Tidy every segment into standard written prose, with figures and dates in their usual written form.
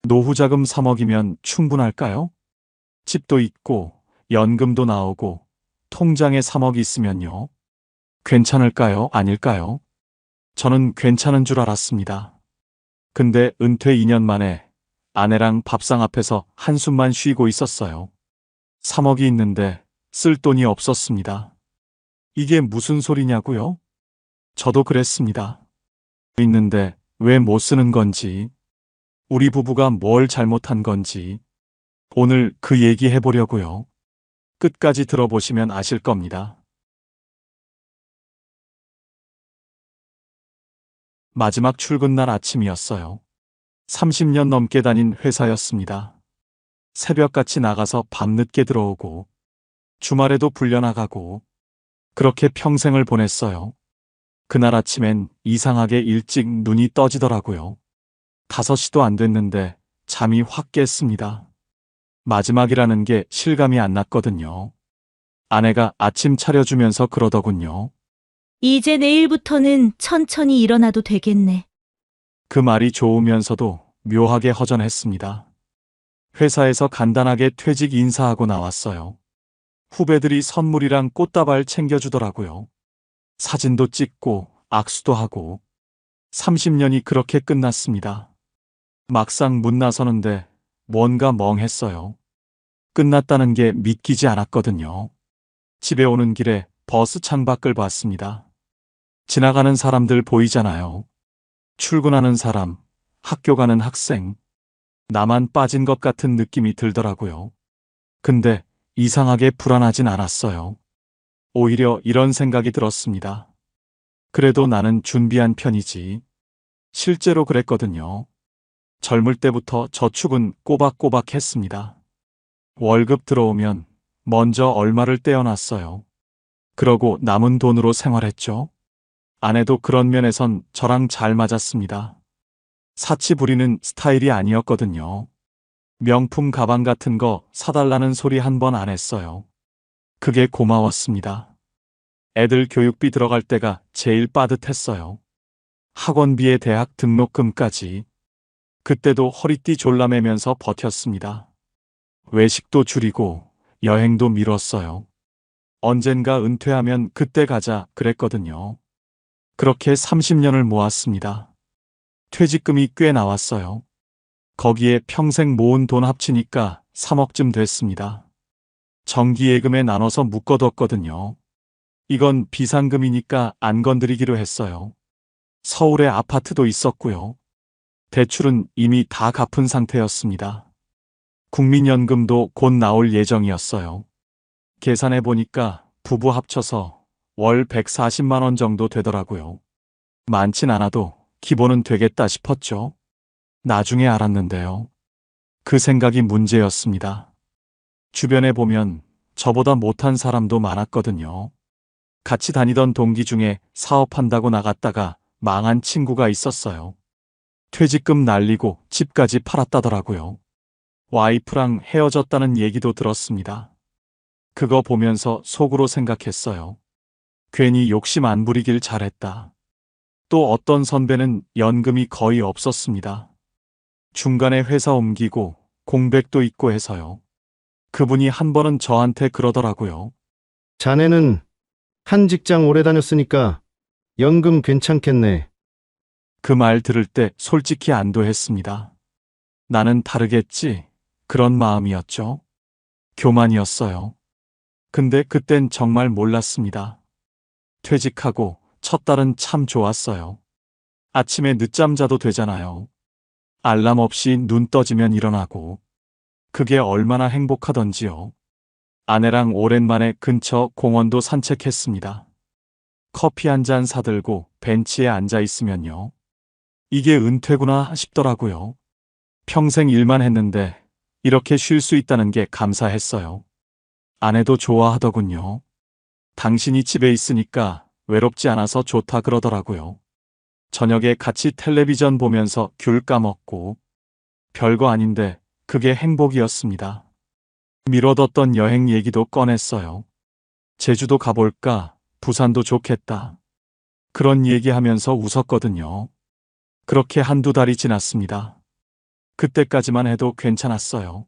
노후 자금 3억이면 충분할까요? 집도 있고, 연금도 나오고, 통장에 3억이 있으면요. 괜찮을까요? 아닐까요? 저는 괜찮은 줄 알았습니다. 근데 은퇴 2년 만에 아내랑 밥상 앞에서 한숨만 쉬고 있었어요. 3억이 있는데 쓸 돈이 없었습니다. 이게 무슨 소리냐고요? 저도 그랬습니다. 있는데 왜 못 쓰는 건지, 우리 부부가 뭘 잘못한 건지, 오늘 그 얘기 해보려고요. 끝까지 들어보시면 아실 겁니다. 마지막 출근 날 아침이었어요. 30년 넘게 다닌 회사였습니다. 새벽같이 나가서 밤늦게 들어오고, 주말에도 불려나가고, 그렇게 평생을 보냈어요. 그날 아침엔 이상하게 일찍 눈이 떠지더라고요. 5시도 안 됐는데 잠이 확 깼습니다. 마지막이라는 게 실감이 안 났거든요. 아내가 아침 차려주면서 그러더군요. 이제 내일부터는 천천히 일어나도 되겠네. 그 말이 좋으면서도 묘하게 허전했습니다. 회사에서 간단하게 퇴직 인사하고 나왔어요. 후배들이 선물이랑 꽃다발 챙겨주더라고요. 사진도 찍고 악수도 하고 30년이 그렇게 끝났습니다. 막상 문 나서는데 뭔가 멍했어요. 끝났다는 게 믿기지 않았거든요. 집에 오는 길에 버스 창밖을 봤습니다. 지나가는 사람들 보이잖아요. 출근하는 사람, 학교 가는 학생. 나만 빠진 것 같은 느낌이 들더라고요. 근데 이상하게 불안하진 않았어요. 오히려 이런 생각이 들었습니다. 그래도 나는 준비한 편이지. 실제로 그랬거든요. 젊을 때부터 저축은 꼬박꼬박 했습니다. 월급 들어오면 먼저 얼마를 떼어놨어요. 그러고 남은 돈으로 생활했죠. 아내도 그런 면에선 저랑 잘 맞았습니다. 사치 부리는 스타일이 아니었거든요. 명품 가방 같은 거 사달라는 소리 한 번 안 했어요. 그게 고마웠습니다. 애들 교육비 들어갈 때가 제일 빠듯했어요. 학원비에 대학 등록금까지. 그때도 허리띠 졸라매면서 버텼습니다. 외식도 줄이고 여행도 미뤘어요. 언젠가 은퇴하면 그때 가자 그랬거든요. 그렇게 30년을 모았습니다. 퇴직금이 꽤 나왔어요. 거기에 평생 모은 돈 합치니까 3억쯤 됐습니다. 정기예금에 나눠서 묶어뒀거든요. 이건 비상금이니까 안 건드리기로 했어요. 서울에 아파트도 있었고요. 대출은 이미 다 갚은 상태였습니다. 국민연금도 곧 나올 예정이었어요. 계산해 보니까 부부 합쳐서 월 140만 원 정도 되더라고요. 많진 않아도 기본은 되겠다 싶었죠. 나중에 알았는데요. 그 생각이 문제였습니다. 주변에 보면 저보다 못한 사람도 많았거든요. 같이 다니던 동기 중에 사업한다고 나갔다가 망한 친구가 있었어요. 퇴직금 날리고 집까지 팔았다더라고요. 와이프랑 헤어졌다는 얘기도 들었습니다. 그거 보면서 속으로 생각했어요. 괜히 욕심 안 부리길 잘했다. 또 어떤 선배는 연금이 거의 없었습니다. 중간에 회사 옮기고 공백도 있고 해서요. 그분이 한 번은 저한테 그러더라고요. 자네는 한 직장 오래 다녔으니까 연금 괜찮겠네. 그 말 들을 때 솔직히 안도했습니다. 나는 다르겠지. 그런 마음이었죠. 교만이었어요. 근데 그땐 정말 몰랐습니다. 퇴직하고 첫 달은 참 좋았어요. 아침에 늦잠 자도 되잖아요. 알람 없이 눈 떠지면 일어나고. 그게 얼마나 행복하던지요. 아내랑 오랜만에 근처 공원도 산책했습니다. 커피 한 잔 사들고 벤치에 앉아 있으면요. 이게 은퇴구나 싶더라고요. 평생 일만 했는데 이렇게 쉴 수 있다는 게 감사했어요. 아내도 좋아하더군요. 당신이 집에 있으니까 외롭지 않아서 좋다 그러더라고요. 저녁에 같이 텔레비전 보면서 귤 까먹고 별거 아닌데 그게 행복이었습니다. 미뤄뒀던 여행 얘기도 꺼냈어요. 제주도 가볼까? 부산도 좋겠다. 그런 얘기하면서 웃었거든요. 그렇게 한두 달이 지났습니다. 그때까지만 해도 괜찮았어요.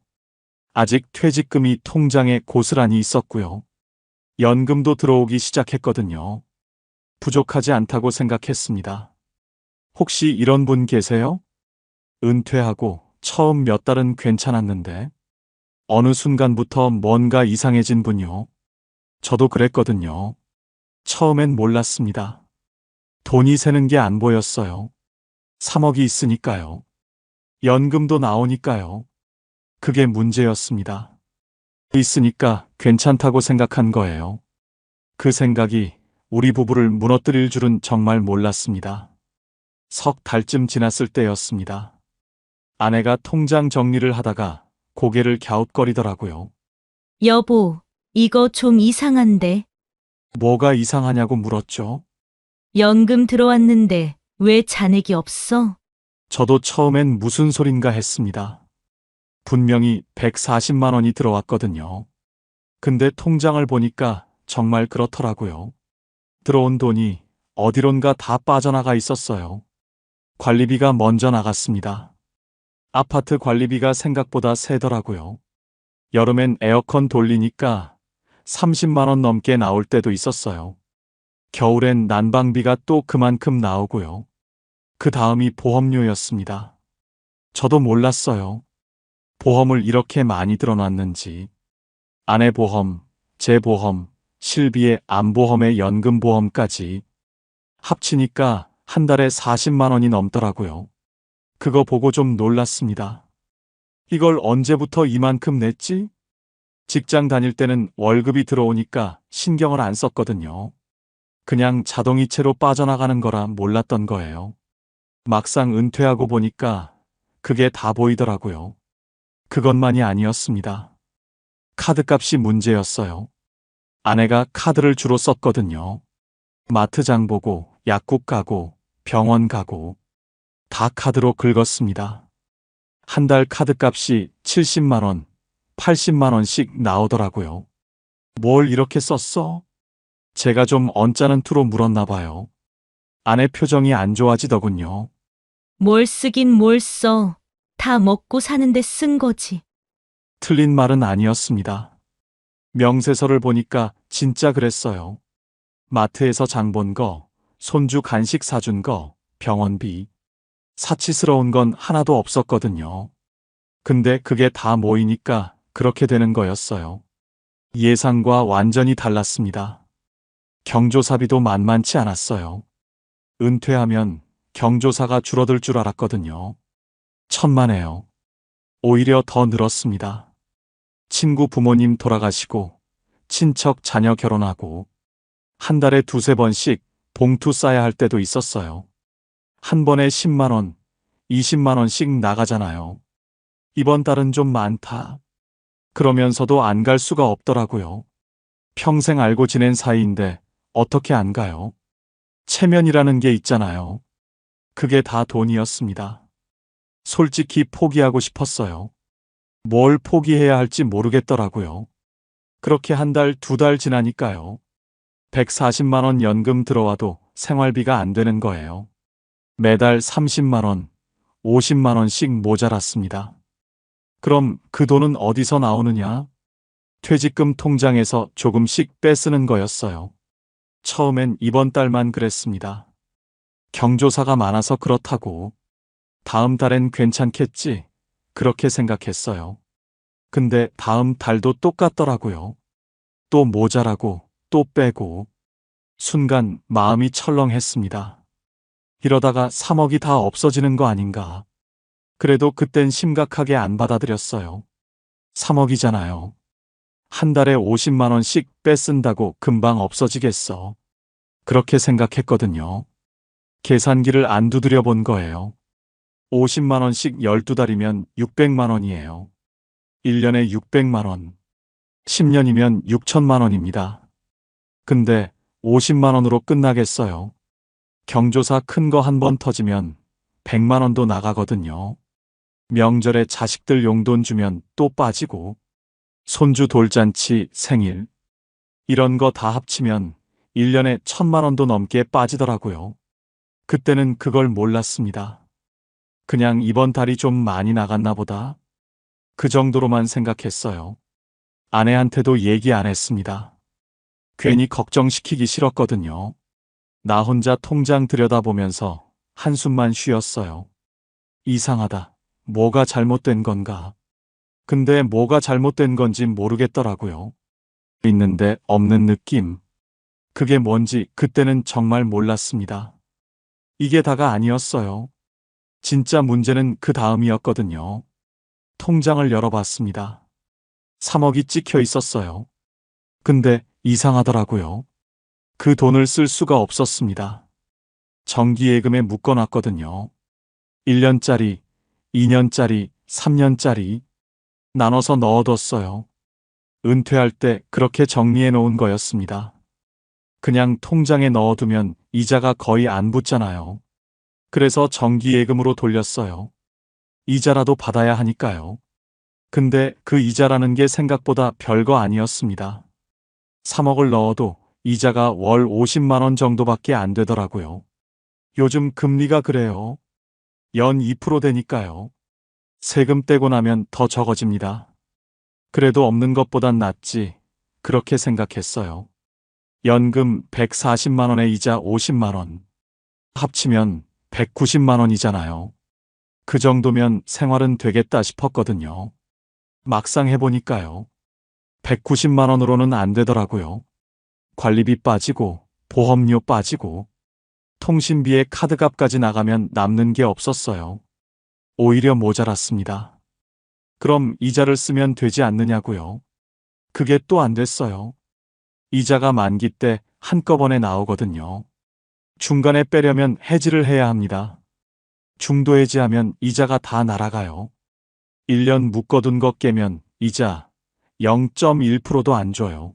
아직 퇴직금이 통장에 고스란히 있었고요. 연금도 들어오기 시작했거든요. 부족하지 않다고 생각했습니다. 혹시 이런 분 계세요? 은퇴하고 처음 몇 달은 괜찮았는데 어느 순간부터 뭔가 이상해진 분요. 저도 그랬거든요. 처음엔 몰랐습니다. 돈이 새는 게 안 보였어요. 3억이 있으니까요. 연금도 나오니까요. 그게 문제였습니다. 있으니까 괜찮다고 생각한 거예요. 그 생각이 우리 부부를 무너뜨릴 줄은 정말 몰랐습니다. 석 달쯤 지났을 때였습니다. 아내가 통장 정리를 하다가 고개를 갸웃거리더라고요. 여보, 이거 좀 이상한데. 뭐가 이상하냐고 물었죠. 연금 들어왔는데 왜 잔액이 없어? 저도 처음엔 무슨 소린가 했습니다. 분명히 140만 원이 들어왔거든요. 근데 통장을 보니까 정말 그렇더라고요. 들어온 돈이 어디론가 다 빠져나가 있었어요. 관리비가 먼저 나갔습니다. 아파트 관리비가 생각보다 세더라고요. 여름엔 에어컨 돌리니까 30만 원 넘게 나올 때도 있었어요. 겨울엔 난방비가 또 그만큼 나오고요. 그 다음이 보험료였습니다. 저도 몰랐어요. 보험을 이렇게 많이 들어놨는지. 아내 보험, 제 보험, 실비의 암보험에 연금보험까지 합치니까 한 달에 40만 원이 넘더라고요. 그거 보고 좀 놀랐습니다. 이걸 언제부터 이만큼 냈지? 직장 다닐 때는 월급이 들어오니까 신경을 안 썼거든요. 그냥 자동이체로 빠져나가는 거라 몰랐던 거예요. 막상 은퇴하고 보니까 그게 다 보이더라고요. 그것만이 아니었습니다. 카드값이 문제였어요. 아내가 카드를 주로 썼거든요. 마트 장 보고, 약국 가고, 병원 가고, 다 카드로 긁었습니다. 한 달 카드값이 70만 원, 80만 원씩 나오더라고요. 뭘 이렇게 썼어? 제가 좀 언짢은 투로 물었나 봐요. 아내 표정이 안 좋아지더군요. 뭘 쓰긴 뭘 써. 다 먹고 사는데 쓴 거지. 틀린 말은 아니었습니다. 명세서를 보니까 진짜 그랬어요. 마트에서 장 본 거, 손주 간식 사준 거, 병원비. 사치스러운 건 하나도 없었거든요. 근데 그게 다 모이니까 그렇게 되는 거였어요. 예상과 완전히 달랐습니다. 경조사비도 만만치 않았어요. 은퇴하면 경조사가 줄어들 줄 알았거든요. 천만에요. 오히려 더 늘었습니다. 친구 부모님 돌아가시고, 친척 자녀 결혼하고, 한 달에 두세 번씩 봉투 싸야 할 때도 있었어요. 한 번에 10만 원, 20만 원씩 나가잖아요. 이번 달은 좀 많다. 그러면서도 안 갈 수가 없더라고요. 평생 알고 지낸 사이인데 어떻게 안 가요? 체면이라는 게 있잖아요. 그게 다 돈이었습니다. 솔직히 포기하고 싶었어요. 뭘 포기해야 할지 모르겠더라고요. 그렇게 한 달, 두 달 지나니까요. 140만 원 연금 들어와도 생활비가 안 되는 거예요. 매달 30만 원, 50만 원씩 모자랐습니다. 그럼 그 돈은 어디서 나오느냐? 퇴직금 통장에서 조금씩 빼쓰는 거였어요. 처음엔 이번 달만 그랬습니다. 경조사가 많아서 그렇다고. 다음 달엔 괜찮겠지. 그렇게 생각했어요. 근데 다음 달도 똑같더라고요. 또 모자라고, 또 빼고. 순간 마음이 철렁했습니다. 이러다가 3억이 다 없어지는 거 아닌가. 그래도 그땐 심각하게 안 받아들였어요. 3억이잖아요. 한 달에 50만 원씩 빼쓴다고 금방 없어지겠어. 그렇게 생각했거든요. 계산기를 안 두드려 본 거예요. 50만 원씩 12달이면 600만 원이에요. 1년에 600만 원. 10년이면 6천만 원입니다. 근데 50만 원으로 끝나겠어요. 경조사 큰 거 한 번 터지면 100만 원도 나가거든요. 명절에 자식들 용돈 주면 또 빠지고, 손주 돌잔치, 생일, 이런 거 다 합치면 1년에 1,000만 원도 넘게 빠지더라고요. 그때는 그걸 몰랐습니다. 그냥 이번 달이 좀 많이 나갔나 보다. 그 정도로만 생각했어요. 아내한테도 얘기 안 했습니다. 괜히 걱정시키기 싫었거든요. 나 혼자 통장 들여다보면서 한숨만 쉬었어요. 이상하다. 뭐가 잘못된 건가? 근데 뭐가 잘못된 건지 모르겠더라고요. 있는데 없는 느낌. 그게 뭔지 그때는 정말 몰랐습니다. 이게 다가 아니었어요. 진짜 문제는 그 다음이었거든요. 통장을 열어봤습니다. 3억이 찍혀 있었어요. 근데 이상하더라고요. 그 돈을 쓸 수가 없었습니다. 정기예금에 묶어놨거든요. 1년짜리, 2년짜리, 3년짜리 나눠서 넣어뒀어요. 은퇴할 때 그렇게 정리해 놓은 거였습니다. 그냥 통장에 넣어두면 이자가 거의 안 붙잖아요. 그래서 정기예금으로 돌렸어요. 이자라도 받아야 하니까요. 근데 그 이자라는 게 생각보다 별거 아니었습니다. 3억을 넣어도 이자가 월 50만 원 정도밖에 안 되더라고요. 요즘 금리가 그래요. 연 2% 되니까요. 세금 떼고 나면 더 적어집니다. 그래도 없는 것보단 낫지. 그렇게 생각했어요. 연금 140만 원에 이자 50만 원. 합치면 190만 원이잖아요. 그 정도면 생활은 되겠다 싶었거든요. 막상 해보니까요. 190만 원으로는 안 되더라고요. 관리비 빠지고 보험료 빠지고 통신비에 카드값까지 나가면 남는 게 없었어요. 오히려 모자랐습니다. 그럼 이자를 쓰면 되지 않느냐고요. 그게 또 안 됐어요. 이자가 만기 때 한꺼번에 나오거든요. 중간에 빼려면 해지를 해야 합니다. 중도 해지하면 이자가 다 날아가요. 1년 묶어둔 거 깨면 이자 0.1%도 안 줘요.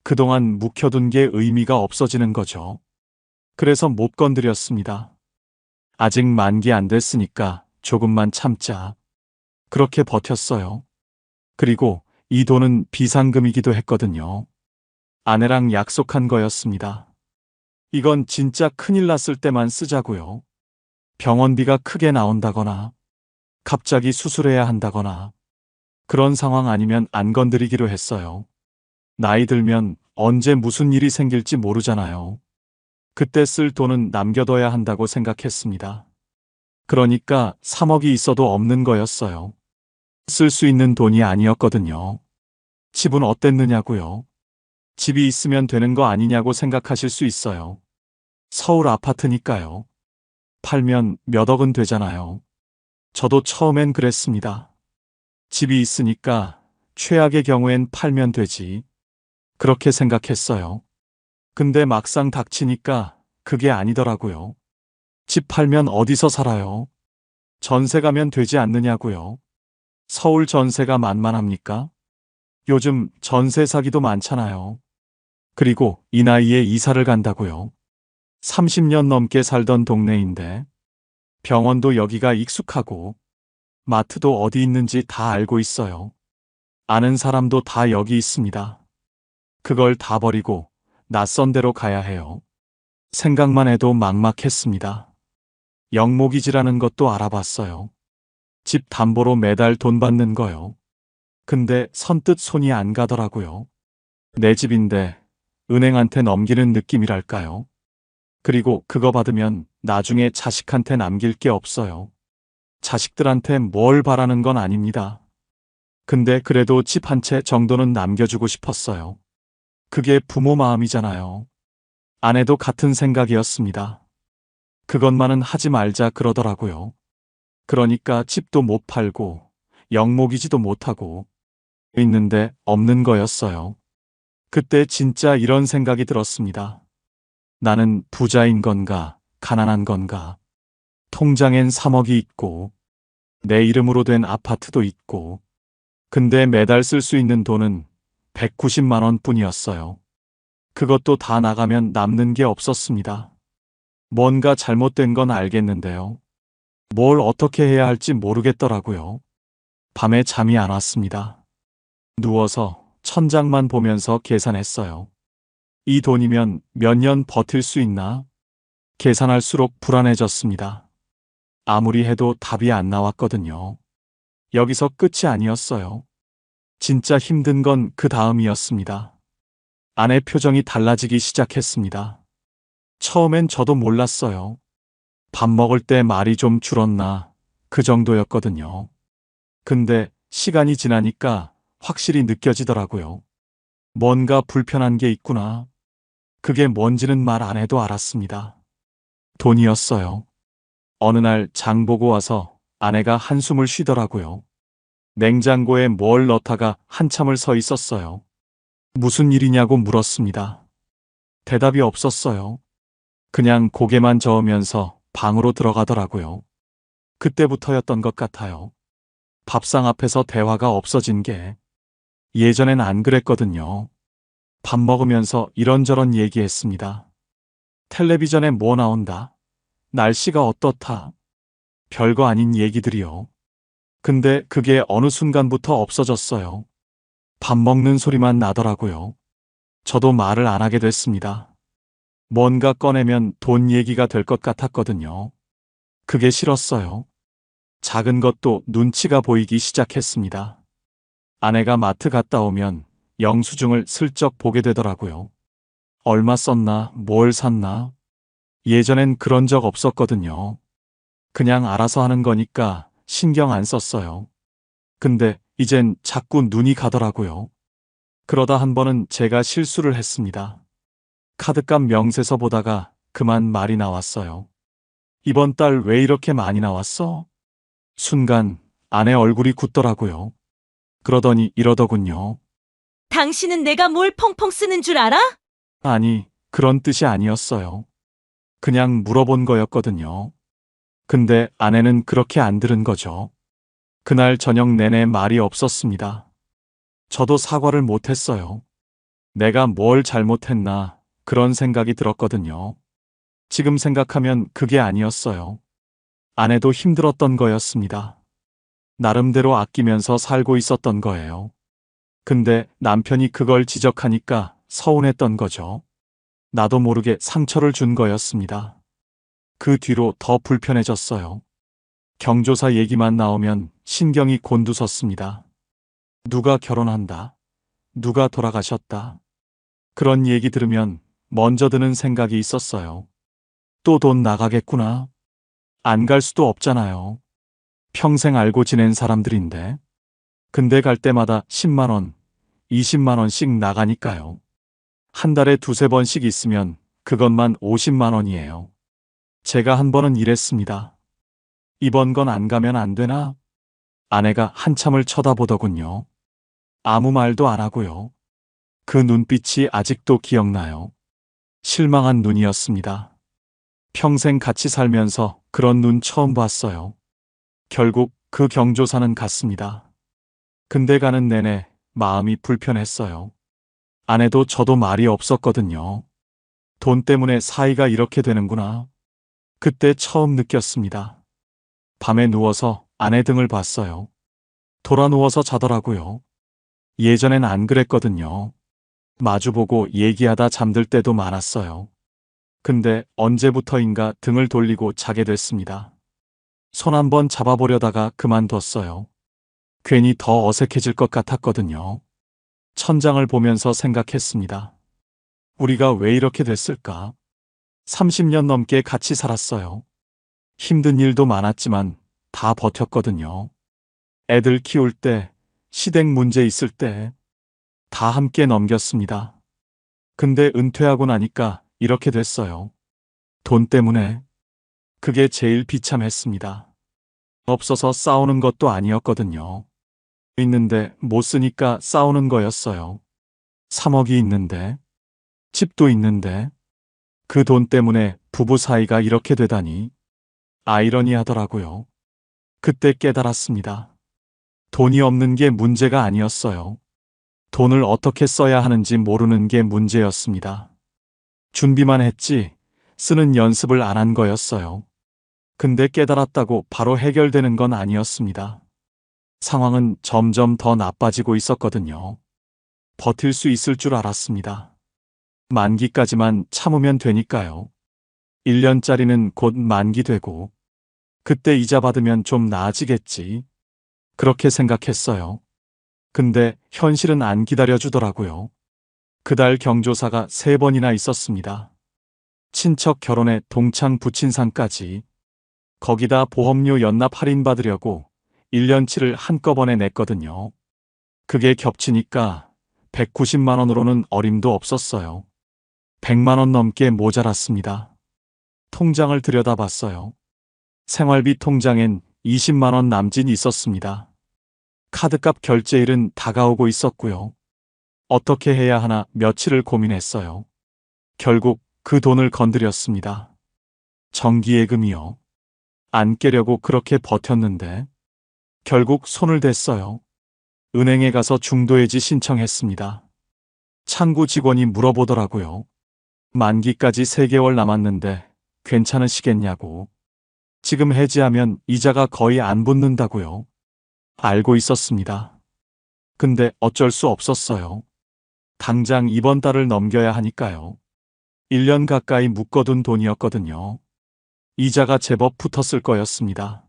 그동안 묵혀둔 게 의미가 없어지는 거죠. 그래서 못 건드렸습니다. 아직 만기 안 됐으니까 조금만 참자. 그렇게 버텼어요. 그리고 이 돈은 비상금이기도 했거든요. 아내랑 약속한 거였습니다. 이건 진짜 큰일 났을 때만 쓰자고요. 병원비가 크게 나온다거나, 갑자기 수술해야 한다거나, 그런 상황 아니면 안 건드리기로 했어요. 나이 들면 언제 무슨 일이 생길지 모르잖아요. 그때 쓸 돈은 남겨둬야 한다고 생각했습니다. 그러니까 3억이 있어도 없는 거였어요. 쓸 수 있는 돈이 아니었거든요. 집은 어땠느냐고요? 집이 있으면 되는 거 아니냐고 생각하실 수 있어요. 서울 아파트니까요. 팔면 몇 억은 되잖아요. 저도 처음엔 그랬습니다. 집이 있으니까 최악의 경우엔 팔면 되지. 그렇게 생각했어요. 근데 막상 닥치니까 그게 아니더라고요. 집 팔면 어디서 살아요? 전세 가면 되지 않느냐고요. 서울 전세가 만만합니까? 요즘 전세 사기도 많잖아요. 그리고 이 나이에 이사를 간다고요. 30년 넘게 살던 동네인데 병원도 여기가 익숙하고 마트도 어디 있는지 다 알고 있어요. 아는 사람도 다 여기 있습니다. 그걸 다 버리고 낯선 데로 가야 해요. 생각만 해도 막막했습니다. 영목이지라는 것도 알아봤어요. 집 담보로 매달 돈 받는 거요. 근데 선뜻 손이 안 가더라고요. 내 집인데 은행한테 넘기는 느낌이랄까요. 그리고 그거 받으면 나중에 자식한테 남길 게 없어요. 자식들한테 뭘 바라는 건 아닙니다. 근데 그래도 집 한 채 정도는 남겨주고 싶었어요. 그게 부모 마음이잖아요. 아내도 같은 생각이었습니다. 그것만은 하지 말자 그러더라고요. 그러니까 집도 못 팔고 영목이지도 못하고 있는데 없는 거였어요. 그때 진짜 이런 생각이 들었습니다. 나는 부자인 건가, 가난한 건가. 통장엔 3억이 있고, 내 이름으로 된 아파트도 있고, 근데 매달 쓸 수 있는 돈은 190만 원 뿐이었어요. 그것도 다 나가면 남는 게 없었습니다. 뭔가 잘못된 건 알겠는데요. 뭘 어떻게 해야 할지 모르겠더라고요. 밤에 잠이 안 왔습니다. 누워서 천장만 보면서 계산했어요. 이 돈이면 몇 년 버틸 수 있나? 계산할수록 불안해졌습니다. 아무리 해도 답이 안 나왔거든요. 여기서 끝이 아니었어요. 진짜 힘든 건 그 다음이었습니다. 아내 표정이 달라지기 시작했습니다. 처음엔 저도 몰랐어요. 밥 먹을 때 말이 좀 줄었나, 그 정도였거든요. 근데 시간이 지나니까 확실히 느껴지더라고요. 뭔가 불편한 게 있구나. 그게 뭔지는 말 안 해도 알았습니다. 돈이었어요. 어느 날 장 보고 와서 아내가 한숨을 쉬더라고요. 냉장고에 뭘 넣다가 한참을 서 있었어요. 무슨 일이냐고 물었습니다. 대답이 없었어요. 그냥 고개만 저으면서 방으로 들어가더라고요. 그때부터였던 것 같아요. 밥상 앞에서 대화가 없어진 게. 예전엔 안 그랬거든요. 밥 먹으면서 이런저런 얘기했습니다. 텔레비전에 뭐 나온다? 날씨가 어떻다? 별거 아닌 얘기들이요. 근데 그게 어느 순간부터 없어졌어요. 밥 먹는 소리만 나더라고요. 저도 말을 안 하게 됐습니다. 뭔가 꺼내면 돈 얘기가 될 것 같았거든요. 그게 싫었어요. 작은 것도 눈치가 보이기 시작했습니다. 아내가 마트 갔다 오면 영수증을 슬쩍 보게 되더라고요. 얼마 썼나, 뭘 샀나? 예전엔 그런 적 없었거든요. 그냥 알아서 하는 거니까 신경 안 썼어요. 근데 이젠 자꾸 눈이 가더라고요. 그러다 한 번은 제가 실수를 했습니다. 카드값 명세서 보다가 그만 말이 나왔어요. 이번 달 왜 이렇게 많이 나왔어? 순간 아내 얼굴이 굳더라고요. 그러더니 이러더군요. 당신은 내가 뭘 펑펑 쓰는 줄 알아? 아니, 그런 뜻이 아니었어요. 그냥 물어본 거였거든요. 근데 아내는 그렇게 안 들은 거죠. 그날 저녁 내내 말이 없었습니다. 저도 사과를 못했어요. 내가 뭘 잘못했나 그런 생각이 들었거든요. 지금 생각하면 그게 아니었어요. 아내도 힘들었던 거였습니다. 나름대로 아끼면서 살고 있었던 거예요. 근데 남편이 그걸 지적하니까 서운했던 거죠. 나도 모르게 상처를 준 거였습니다. 그 뒤로 더 불편해졌어요. 경조사 얘기만 나오면 신경이 곤두섰습니다. 누가 결혼한다. 누가 돌아가셨다. 그런 얘기 들으면 먼저 드는 생각이 있었어요. 또 돈 나가겠구나. 안 갈 수도 없잖아요. 평생 알고 지낸 사람들인데. 근데 갈 때마다 10만 원, 20만 원씩 나가니까요. 한 달에 두세 번씩 있으면 그것만 50만 원이에요. 제가 한 번은 이랬습니다. 이번 건 안 가면 안 되나? 아내가 한참을 쳐다보더군요. 아무 말도 안 하고요. 그 눈빛이 아직도 기억나요. 실망한 눈이었습니다. 평생 같이 살면서 그런 눈 처음 봤어요. 결국 그 경조사는 갔습니다. 근데 가는 내내 마음이 불편했어요. 아내도 저도 말이 없었거든요. 돈 때문에 사이가 이렇게 되는구나. 그때 처음 느꼈습니다. 밤에 누워서 아내 등을 봤어요. 돌아 누워서 자더라고요. 예전엔 안 그랬거든요. 마주보고 얘기하다 잠들 때도 많았어요. 근데 언제부터인가 등을 돌리고 자게 됐습니다. 손 한번 잡아보려다가 그만뒀어요. 괜히 더 어색해질 것 같았거든요. 천장을 보면서 생각했습니다. 우리가 왜 이렇게 됐을까? 30년 넘게 같이 살았어요. 힘든 일도 많았지만 다 버텼거든요. 애들 키울 때, 시댁 문제 있을 때, 다 함께 넘겼습니다. 근데 은퇴하고 나니까 이렇게 됐어요. 돈 때문에. 그게 제일 비참했습니다. 없어서 싸우는 것도 아니었거든요. 있는데 못 쓰니까 싸우는 거였어요. 3억이 있는데, 집도 있는데, 그 돈 때문에 부부 사이가 이렇게 되다니. 아이러니하더라고요. 그때 깨달았습니다. 돈이 없는 게 문제가 아니었어요. 돈을 어떻게 써야 하는지 모르는 게 문제였습니다. 준비만 했지 쓰는 연습을 안 한 거였어요. 근데 깨달았다고 바로 해결되는 건 아니었습니다. 상황은 점점 더 나빠지고 있었거든요. 버틸 수 있을 줄 알았습니다. 만기까지만 참으면 되니까요. 1년짜리는 곧 만기되고 그때 이자 받으면 좀 나아지겠지. 그렇게 생각했어요. 근데 현실은 안 기다려주더라고요. 그달 경조사가 3번이나 있었습니다. 친척 결혼에 동창 부친상까지. 거기다 보험료 연납 할인받으려고 1년치를 한꺼번에 냈거든요. 그게 겹치니까 190만 원으로는 어림도 없었어요. 100만 원 넘게 모자랐습니다. 통장을 들여다봤어요. 생활비 통장엔 20만 원 남짓 있었습니다. 카드값 결제일은 다가오고 있었고요. 어떻게 해야 하나 며칠을 고민했어요. 결국 그 돈을 건드렸습니다. 정기예금이요. 안 깨려고 그렇게 버텼는데 결국 손을 댔어요. 은행에 가서 중도해지 신청했습니다. 창구 직원이 물어보더라고요. 만기까지 3개월 남았는데 괜찮으시겠냐고. 지금 해지하면 이자가 거의 안 붙는다고요. 알고 있었습니다. 근데 어쩔 수 없었어요. 당장 이번 달을 넘겨야 하니까요. 1년 가까이 묶어둔 돈이었거든요. 이자가 제법 붙었을 거였습니다.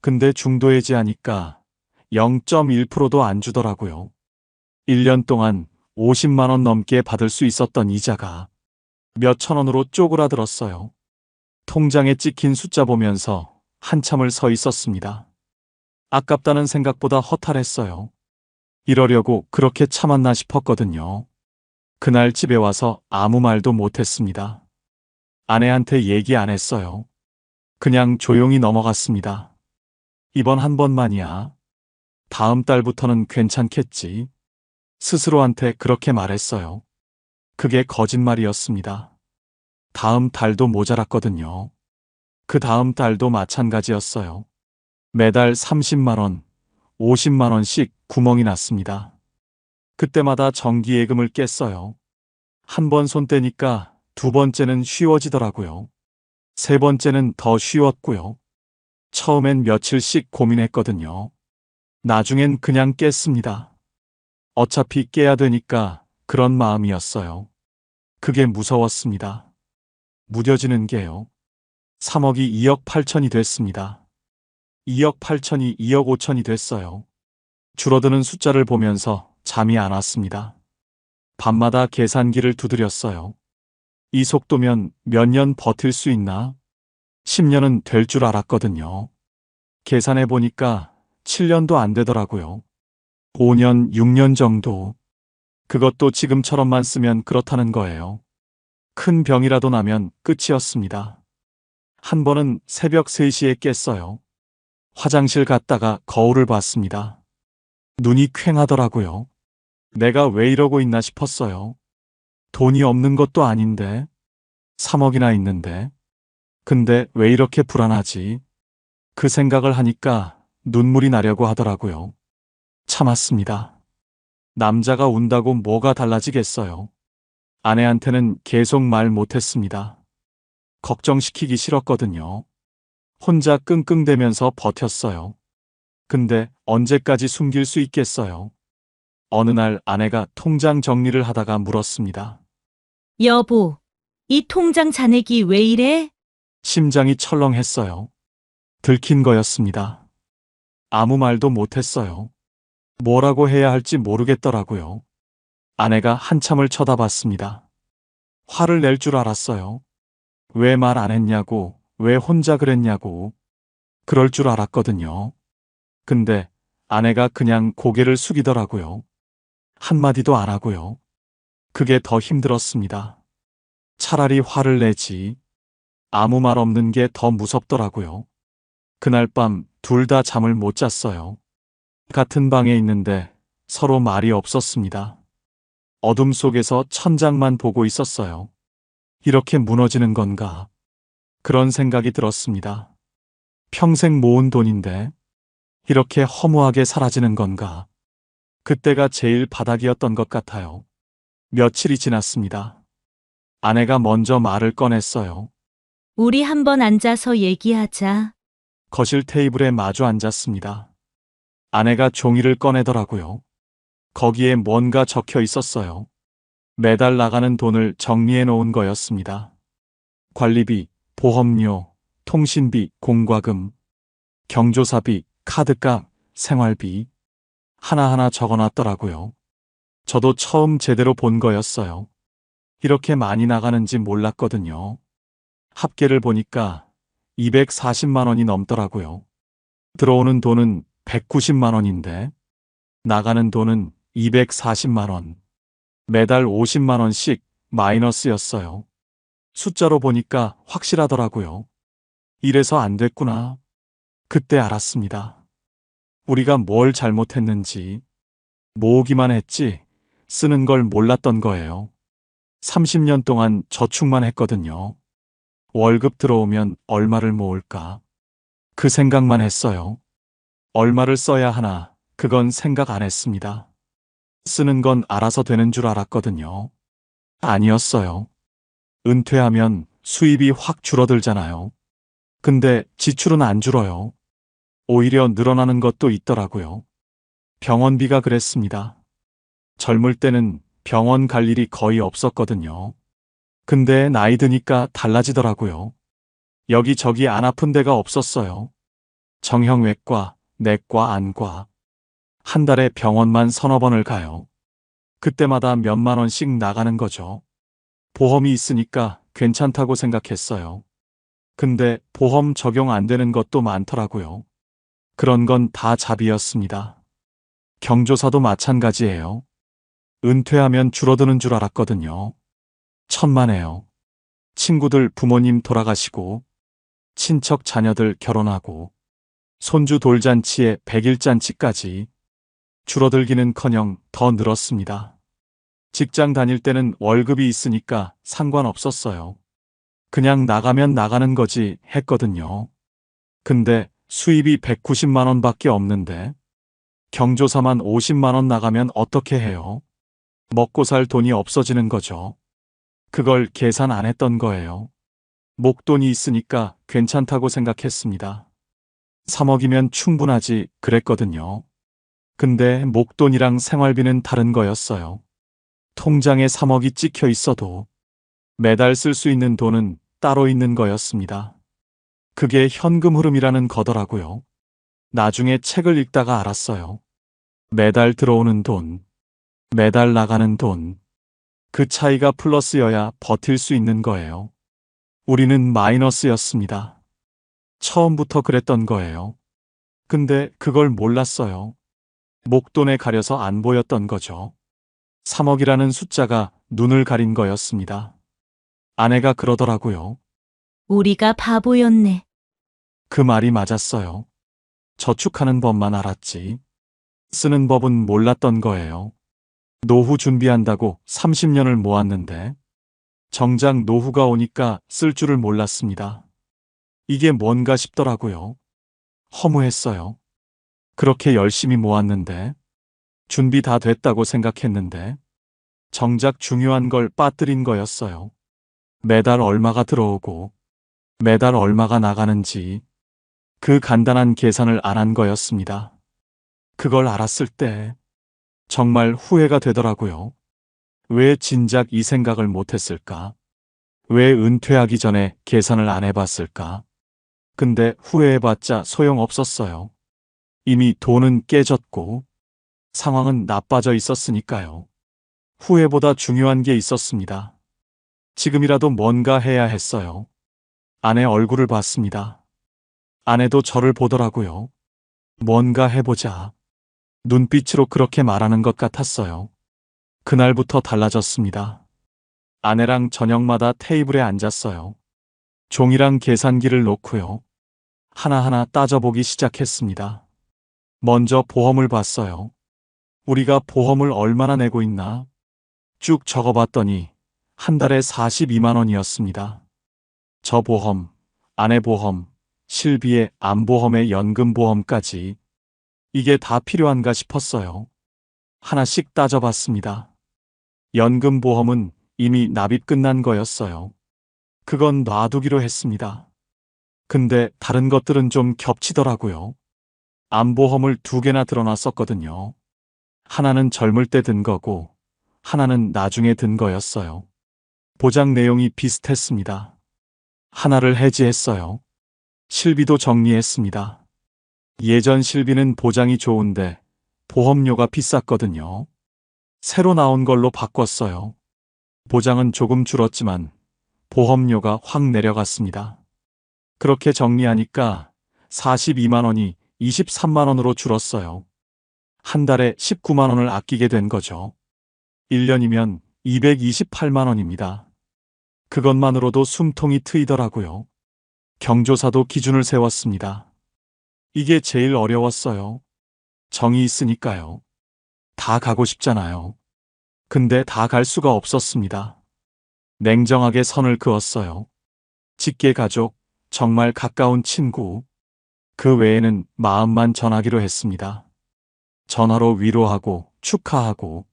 근데 중도해지하니까 0.1%도 안 주더라고요. 1년 동안 50만 원 넘게 받을 수 있었던 이자가 몇천 원으로 쪼그라들었어요. 통장에 찍힌 숫자 보면서 한참을 서 있었습니다. 아깝다는 생각보다 허탈했어요. 이러려고 그렇게 참았나 싶었거든요. 그날 집에 와서 아무 말도 못했습니다. 아내한테 얘기 안 했어요. 그냥 조용히 넘어갔습니다. 이번 한 번만이야. 다음 달부터는 괜찮겠지. 스스로한테 그렇게 말했어요. 그게 거짓말이었습니다. 다음 달도 모자랐거든요. 그 다음 달도 마찬가지였어요. 매달 30만 원, 50만 원씩 구멍이 났습니다. 그때마다 정기예금을 깼어요. 한 번 손 떼니까 2번째는 쉬워지더라고요. 3번째는 더 쉬웠고요. 처음엔 며칠씩 고민했거든요. 나중엔 그냥 깼습니다. 어차피 깨야 되니까 그런 마음이었어요. 그게 무서웠습니다. 무뎌지는 게요. 3억이 2억 8천이 됐습니다. 2억 8천이 2억 5천이 됐어요. 줄어드는 숫자를 보면서 잠이 안 왔습니다. 밤마다 계산기를 두드렸어요. 이 속도면 몇 년 버틸 수 있나? 10년은 될 줄 알았거든요. 계산해 보니까 7년도 안 되더라고요. 5년, 6년 정도. 그것도 지금처럼만 쓰면 그렇다는 거예요. 큰 병이라도 나면 끝이었습니다. 한 번은 새벽 3시에 깼어요. 화장실 갔다가 거울을 봤습니다. 눈이 퀭하더라고요. 내가 왜 이러고 있나 싶었어요. 돈이 없는 것도 아닌데, 3억이나 있는데. 근데 왜 이렇게 불안하지? 그 생각을 하니까 눈물이 나려고 하더라고요. 참았습니다. 남자가 운다고 뭐가 달라지겠어요. 아내한테는 계속 말 못했습니다. 걱정시키기 싫었거든요. 혼자 끙끙대면서 버텼어요. 근데 언제까지 숨길 수 있겠어요? 어느 날 아내가 통장 정리를 하다가 물었습니다. 여보, 이 통장 잔액이 왜 이래? 심장이 철렁했어요. 들킨 거였습니다. 아무 말도 못했어요. 뭐라고 해야 할지 모르겠더라고요. 아내가 한참을 쳐다봤습니다. 화를 낼 줄 알았어요. 왜 말 안 했냐고, 왜 혼자 그랬냐고. 그럴 줄 알았거든요. 근데 아내가 그냥 고개를 숙이더라고요. 한마디도 안 하고요. 그게 더 힘들었습니다. 차라리 화를 내지. 아무 말 없는 게 더 무섭더라고요. 그날 밤 둘 다 잠을 못 잤어요. 같은 방에 있는데 서로 말이 없었습니다. 어둠 속에서 천장만 보고 있었어요. 이렇게 무너지는 건가? 그런 생각이 들었습니다. 평생 모은 돈인데 이렇게 허무하게 사라지는 건가? 그때가 제일 바닥이었던 것 같아요. 며칠이 지났습니다. 아내가 먼저 말을 꺼냈어요. 우리 한번 앉아서 얘기하자. 거실 테이블에 마주 앉았습니다. 아내가 종이를 꺼내더라고요. 거기에 뭔가 적혀 있었어요. 매달 나가는 돈을 정리해 놓은 거였습니다. 관리비, 보험료, 통신비, 공과금, 경조사비, 카드값, 생활비 하나하나 적어놨더라고요. 저도 처음 제대로 본 거였어요. 이렇게 많이 나가는지 몰랐거든요. 합계를 보니까 240만 원이 넘더라고요. 들어오는 돈은 190만 원인데 나가는 돈은 240만 원. 매달 50만 원씩 마이너스였어요. 숫자로 보니까 확실하더라고요. 이래서 안 됐구나. 그때 알았습니다. 우리가 뭘 잘못했는지. 모으기만 했지 쓰는 걸 몰랐던 거예요. 30년 동안 저축만 했거든요. 월급 들어오면 얼마를 모을까? 그 생각만 했어요. 얼마를 써야 하나, 그건 생각 안 했습니다. 쓰는 건 알아서 되는 줄 알았거든요. 아니었어요. 은퇴하면 수입이 확 줄어들잖아요. 근데 지출은 안 줄어요. 오히려 늘어나는 것도 있더라고요. 병원비가 그랬습니다. 젊을 때는 병원 갈 일이 거의 없었거든요. 근데 나이 드니까 달라지더라고요. 여기저기 안 아픈 데가 없었어요. 정형외과, 내과, 안과. 한 달에 병원만 서너 번을 가요. 그때마다 몇만 원씩 나가는 거죠. 보험이 있으니까 괜찮다고 생각했어요. 근데 보험 적용 안 되는 것도 많더라고요. 그런 건 다 잡이었습니다. 경조사도 마찬가지예요. 은퇴하면 줄어드는 줄 알았거든요. 천만에요. 친구들 부모님 돌아가시고, 친척 자녀들 결혼하고, 손주 돌잔치에 100일잔치까지 줄어들기는커녕 더 늘었습니다. 직장 다닐 때는 월급이 있으니까 상관없었어요. 그냥 나가면 나가는 거지 했거든요. 근데 수입이 190만 원밖에 없는데 경조사만 50만 원 나가면 어떻게 해요? 먹고 살 돈이 없어지는 거죠. 그걸 계산 안 했던 거예요. 목돈이 있으니까 괜찮다고 생각했습니다. 3억이면 충분하지 그랬거든요. 근데 목돈이랑 생활비는 다른 거였어요. 통장에 3억이 찍혀 있어도 매달 쓸 수 있는 돈은 따로 있는 거였습니다. 그게 현금 흐름이라는 거더라고요. 나중에 책을 읽다가 알았어요. 매달 들어오는 돈, 매달 나가는 돈, 그 차이가 플러스여야 버틸 수 있는 거예요. 우리는 마이너스였습니다. 처음부터 그랬던 거예요. 근데 그걸 몰랐어요. 목돈에 가려서 안 보였던 거죠. 3억이라는 숫자가 눈을 가린 거였습니다. 아내가 그러더라고요. 우리가 바보였네. 그 말이 맞았어요. 저축하는 법만 알았지. 쓰는 법은 몰랐던 거예요. 노후 준비한다고 30년을 모았는데 정작 노후가 오니까 쓸 줄을 몰랐습니다. 이게 뭔가 싶더라고요. 허무했어요. 그렇게 열심히 모았는데 준비 다 됐다고 생각했는데 정작 중요한 걸 빠뜨린 거였어요. 매달 얼마가 들어오고 매달 얼마가 나가는지 그 간단한 계산을 안 한 거였습니다. 그걸 알았을 때 정말 후회가 되더라고요. 왜 진작 이 생각을 못했을까? 왜 은퇴하기 전에 계산을 안 해봤을까? 근데 후회해봤자 소용없었어요. 이미 돈은 깨졌고 상황은 나빠져 있었으니까요. 후회보다 중요한 게 있었습니다. 지금이라도 뭔가 해야 했어요. 아내 얼굴을 봤습니다. 아내도 저를 보더라고요. 뭔가 해보자. 눈빛으로 그렇게 말하는 것 같았어요. 그날부터 달라졌습니다. 아내랑 저녁마다 테이블에 앉았어요. 종이랑 계산기를 놓고요. 하나하나 따져보기 시작했습니다. 먼저 보험을 봤어요. 우리가 보험을 얼마나 내고 있나? 쭉 적어봤더니 한 달에 42만 원이었습니다. 저 보험, 아내 보험, 실비의 암보험의 연금보험까지 이게 다 필요한가 싶었어요. 하나씩 따져봤습니다. 연금보험은 이미 납입 끝난 거였어요. 그건 놔두기로 했습니다. 근데 다른 것들은 좀 겹치더라고요. 암보험을 2개나 들어놨었거든요. 하나는 젊을 때 든 거고 하나는 나중에 든 거였어요. 보장 내용이 비슷했습니다. 하나를 해지했어요. 실비도 정리했습니다. 예전 실비는 보장이 좋은데 보험료가 비쌌거든요. 새로 나온 걸로 바꿨어요. 보장은 조금 줄었지만 보험료가 확 내려갔습니다. 그렇게 정리하니까 42만 원이 23만 원으로 줄었어요. 한 달에 19만 원을 아끼게 된 거죠. 1년이면 228만 원입니다. 그것만으로도 숨통이 트이더라고요. 경조사도 기준을 세웠습니다. 이게 제일 어려웠어요. 정이 있으니까요. 다 가고 싶잖아요. 근데 다 갈 수가 없었습니다. 냉정하게 선을 그었어요. 직계 가족, 정말 가까운 친구. 그 외에는 마음만 전하기로 했습니다. 전화로 위로하고 축하하고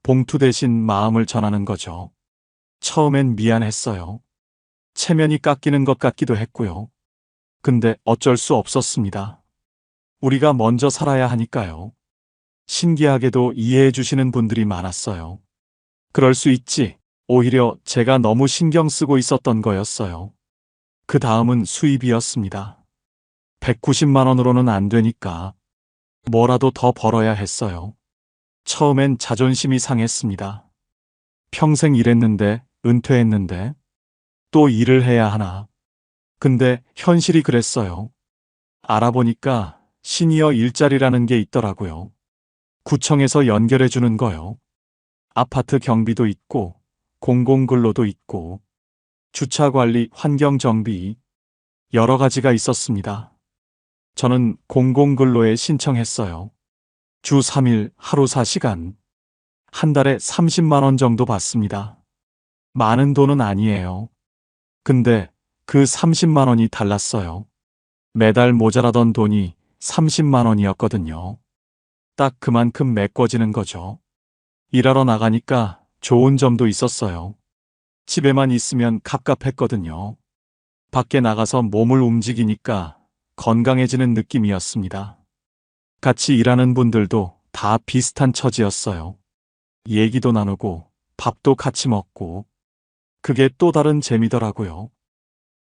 봉투 대신 마음을 전하는 거죠. 처음엔 미안했어요. 체면이 깎이는 것 같기도 했고요. 근데 어쩔 수 없었습니다. 우리가 먼저 살아야 하니까요. 신기하게도 이해해 주시는 분들이 많았어요. 그럴 수 있지. 오히려 제가 너무 신경 쓰고 있었던 거였어요. 그 다음은 수입이었습니다. 190만 원으로는 안 되니까 뭐라도 더 벌어야 했어요. 처음엔 자존심이 상했습니다. 평생 일했는데, 은퇴했는데, 또 일을 해야 하나. 근데 현실이 그랬어요. 알아보니까 시니어 일자리라는 게 있더라고요. 구청에서 연결해 주는 거요. 아파트 경비도 있고, 공공근로도 있고, 주차관리, 환경정비, 여러 가지가 있었습니다. 저는 공공근로에 신청했어요. 주 3일, 하루 4시간. 한 달에 30만 원 정도 받습니다. 많은 돈은 아니에요. 근데 그 30만 원이 달랐어요. 매달 모자라던 돈이 30만 원이었거든요. 딱 그만큼 메꿔지는 거죠. 일하러 나가니까 좋은 점도 있었어요. 집에만 있으면 갑갑했거든요. 밖에 나가서 몸을 움직이니까 건강해지는 느낌이었습니다. 같이 일하는 분들도 다 비슷한 처지였어요. 얘기도 나누고 밥도 같이 먹고 그게 또 다른 재미더라고요.